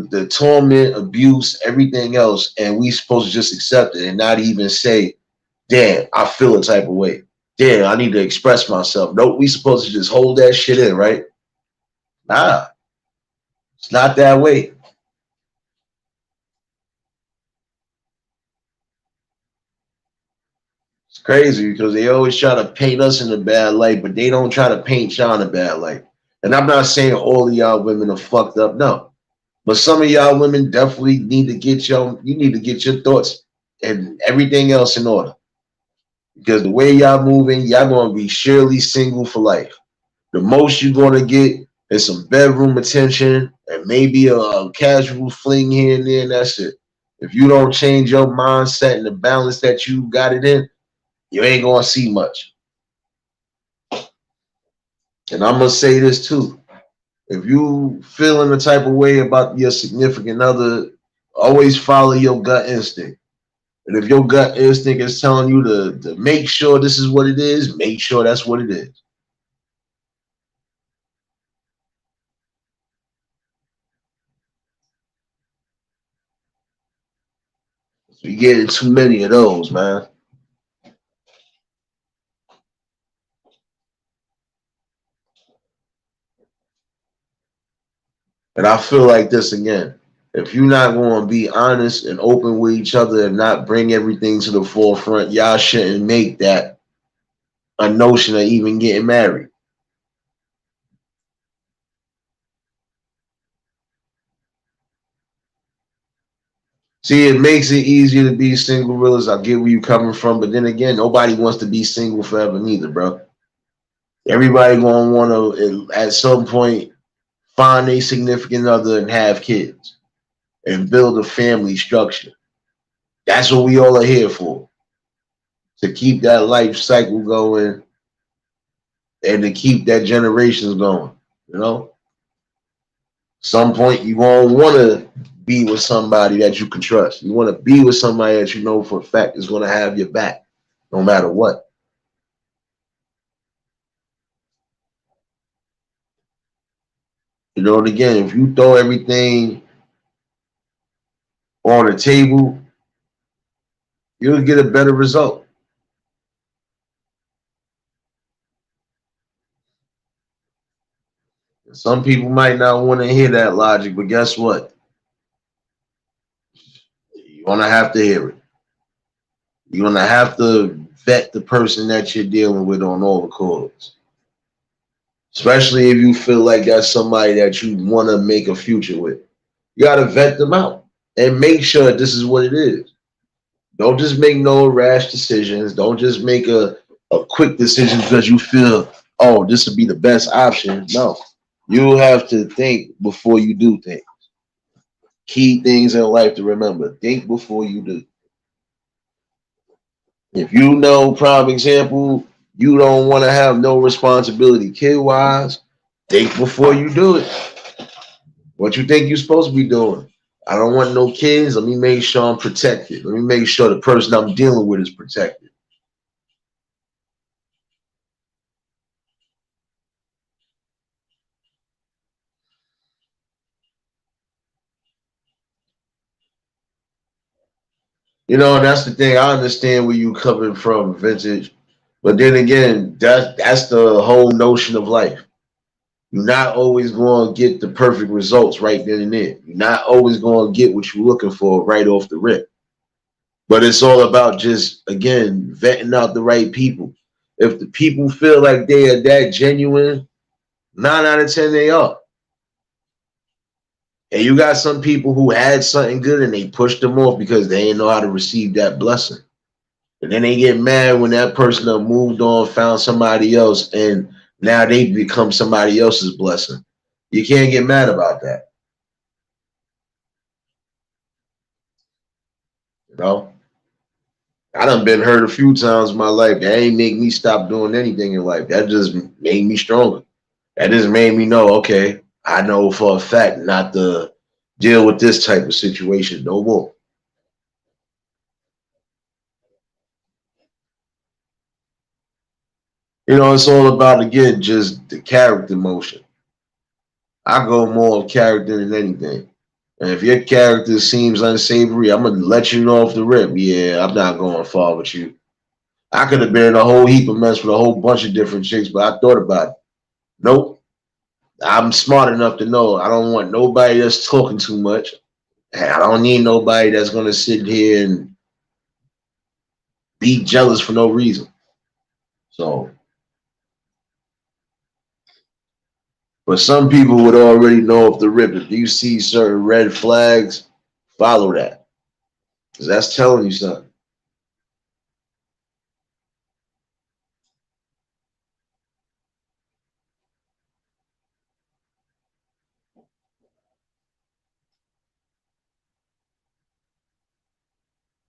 the torment, abuse, everything else, and we supposed to just accept it and not even say, damn, I feel a type of way. Damn, I need to express myself. Nope, we supposed to just hold that shit in, right? Nah, it's not that way. crazy because they always try to paint us in a bad light, but they don't try to paint y'all in a bad light. And I'm not saying all of y'all women are fucked up, no. But some of y'all women definitely need to get you need to get your thoughts and everything else in order. Because the way y'all moving, y'all gonna be surely single for life. The most you're gonna get is some bedroom attention and maybe a casual fling here and there, and that's it. If you don't change your mindset and the balance that you got it in, you ain't gonna see much. And I'm gonna say this too. If you feeling the type of way about your significant other, always follow your gut instinct. And if your gut instinct is telling you to make sure this is what it is, make sure that's what it is. We getting too many of those, man. And I feel like this again. If you're not going to be honest and open with each other and not bring everything to the forefront, y'all shouldn't make that a notion of even getting married. See, it makes it easier to be single, realist. I get where you coming from, but then again, nobody wants to be single forever neither, bro. Everybody gonna want to at some point find a significant other and have kids and build a family structure. That's what we all are here for. To keep that life cycle going and to keep that generations going. You know, some point you gonna want to be with somebody that you can trust. You want to be with somebody that you know for a fact is going to have your back, no matter what. You know, and again, if you throw everything on the table, you'll get a better result. Some people might not want to hear that logic, but guess what? You're gonna have to hear it. You're gonna have to vet the person that you're dealing with on all the calls. Especially if you feel like that's somebody that you want to make a future with. You gotta vet them out and make sure this is what it is. Don't just make no rash decisions. Don't just make a quick decision because you feel, oh, this would be the best option. No. You have to think before you do things. Key things in life to remember. Think before you do. If you know, prime example, you don't want to have no responsibility kid wise, think before you do it. What you think you're supposed to be doing? I don't want no kids. Let me make sure I'm protected. Let me make sure the person I'm dealing with is protected. You know, and that's the thing. I understand where you coming from, vintage. But then again, that's the whole notion of life. You're not always going to get the perfect results right then and there. You're not always going to get what you're looking for right off the rip. But it's all about just, again, vetting out the right people. If the people feel like they are that genuine, 9 out of 10 they are. And you got some people who had something good and they pushed them off because they didn't know how to receive that blessing. And then they get mad when that person have moved on, found somebody else, and now they become somebody else's blessing. You can't get mad about that. You know? I done been hurt a few times in my life. That ain't make me stop doing anything in life. That just made me stronger. That just made me know, okay, I know for a fact not to deal with this type of situation no more. You know, it's all about, again, just the character motion. I go more of character than anything. And if your character seems unsavory, I'm gonna let you know off the rip. Yeah, I'm not going far with you. I could have been in a whole heap of mess with a whole bunch of different chicks, but I thought about it. Nope. I'm smart enough to know I don't want nobody that's talking too much. I don't need nobody that's gonna sit here and be jealous for no reason. So, but some people would already know off the rip. If you see certain red flags, follow that. Because that's telling you something.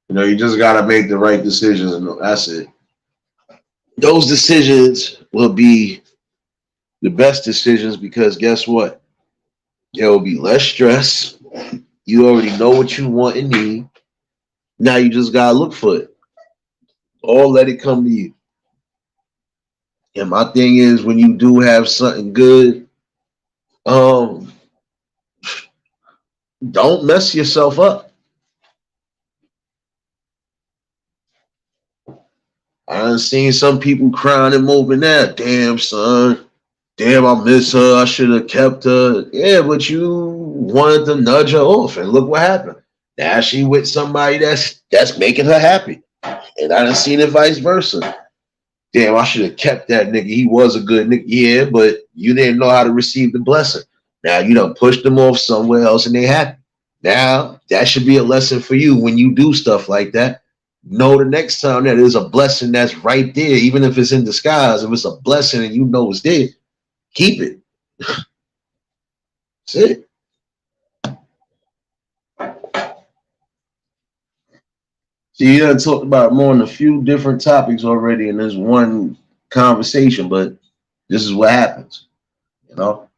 You know, you just got to make the right decisions, and that's it. Those decisions will be the best decisions because guess what? There will be less stress. You already know what you want and need. Now you just got to look for it or let it come to you. And my thing is, when you do have something good, um, don't mess yourself up. I done seen some people crying and moving there. Damn, son. Damn, I miss her. I should have kept her. Yeah, but you wanted to nudge her off, and look what happened. Now she with somebody that's making her happy. And I done seen it vice versa. Damn, I should have kept that nigga. He was a good nigga. Yeah, but you didn't know how to receive the blessing. Now you done pushed them off somewhere else and they happy. Now that should be a lesson for you when you do stuff like that. Know the next time that there's a blessing that's right there, even if it's in disguise. If it's a blessing and you know it's there, keep it. That's it. See, you done talked about more than a few different topics already in this one conversation, but this is what happens. You know,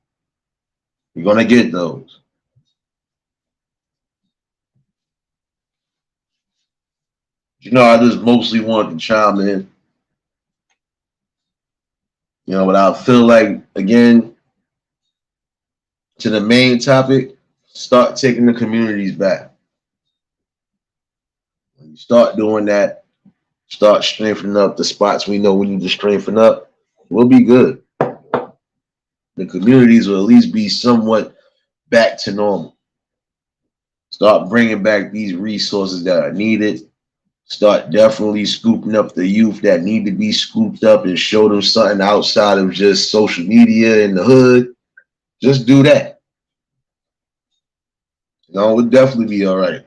you're gonna get those. You know, I just mostly want to chime in. You know, but I feel like again to the main topic, start taking the communities back. When you start doing that, start strengthening up the spots we know we need to strengthen up, we'll be good. The communities will at least be somewhat back to normal. Start bringing back these resources that are needed. Start definitely scooping up the youth that need to be scooped up and show them something outside of just social media in the hood. Just do that. You know, we'll definitely be all right.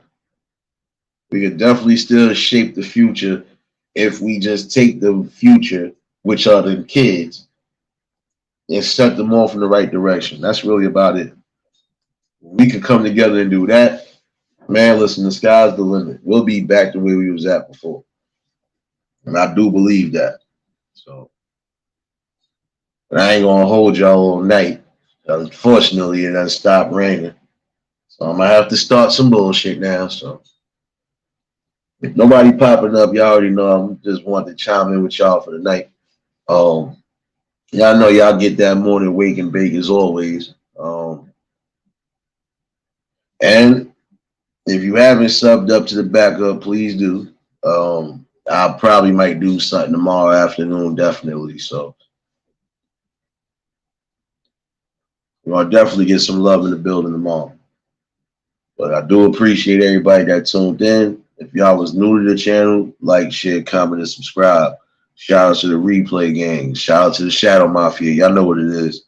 We could definitely still shape the future if we just take the future, which are the kids, and set them off in the right direction. That's really about it. We could come together and do that. Man, listen, the sky's the limit. We'll be back to where we was at before. And I do believe that. So, but I ain't gonna hold y'all all night. Unfortunately, it done stopped raining. So I'm gonna have to start some bullshit now. So if nobody popping up, y'all already know I just want to chime in with y'all for the night. Y'all know y'all get that morning wake and bake as always. And if you haven't subbed up to the backup, please do. I probably might do something tomorrow afternoon, definitely. So we're gonna definitely get some love in the building tomorrow. But I do appreciate everybody that tuned in. If y'all was new to the channel, like, share, comment, and subscribe. Shout out to the replay gang. Shout out to the Shadow Mafia. Y'all know what it is.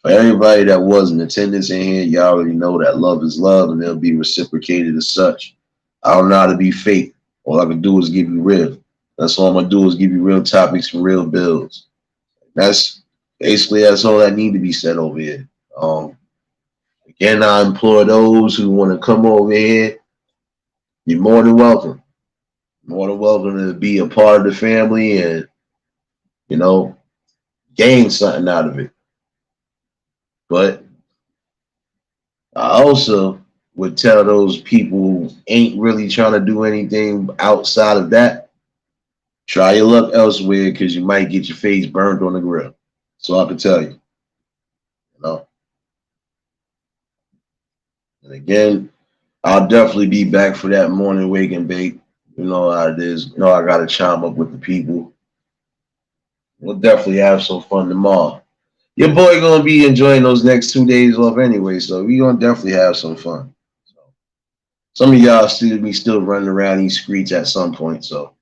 For everybody that was in attendance in here, y'all already know that love is love and they'll be reciprocated as such. I don't know how to be fake. All I can do is give you real. That's all I'm gonna do is give you real topics and real builds. That's all that need to be said over here. Again, I implore those who want to come over here, you're more than welcome. More than welcome to be a part of the family and, you know, gain something out of it. But I also would tell those people who ain't really trying to do anything outside of that, try your luck elsewhere because you might get your face burned on the grill. So I can tell you. You know. And again, I'll definitely be back for that morning wake and bake. You know how it is. You know I gotta chime up with the people. We'll definitely have some fun tomorrow. Your boy gonna be enjoying those next 2 days off anyway, so we gonna definitely have some fun. So some of y'all still running around these streets at some point, so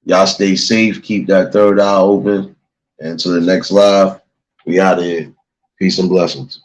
Y'all stay safe. Keep that third eye open. And to the next live, we out of here. Peace and blessings.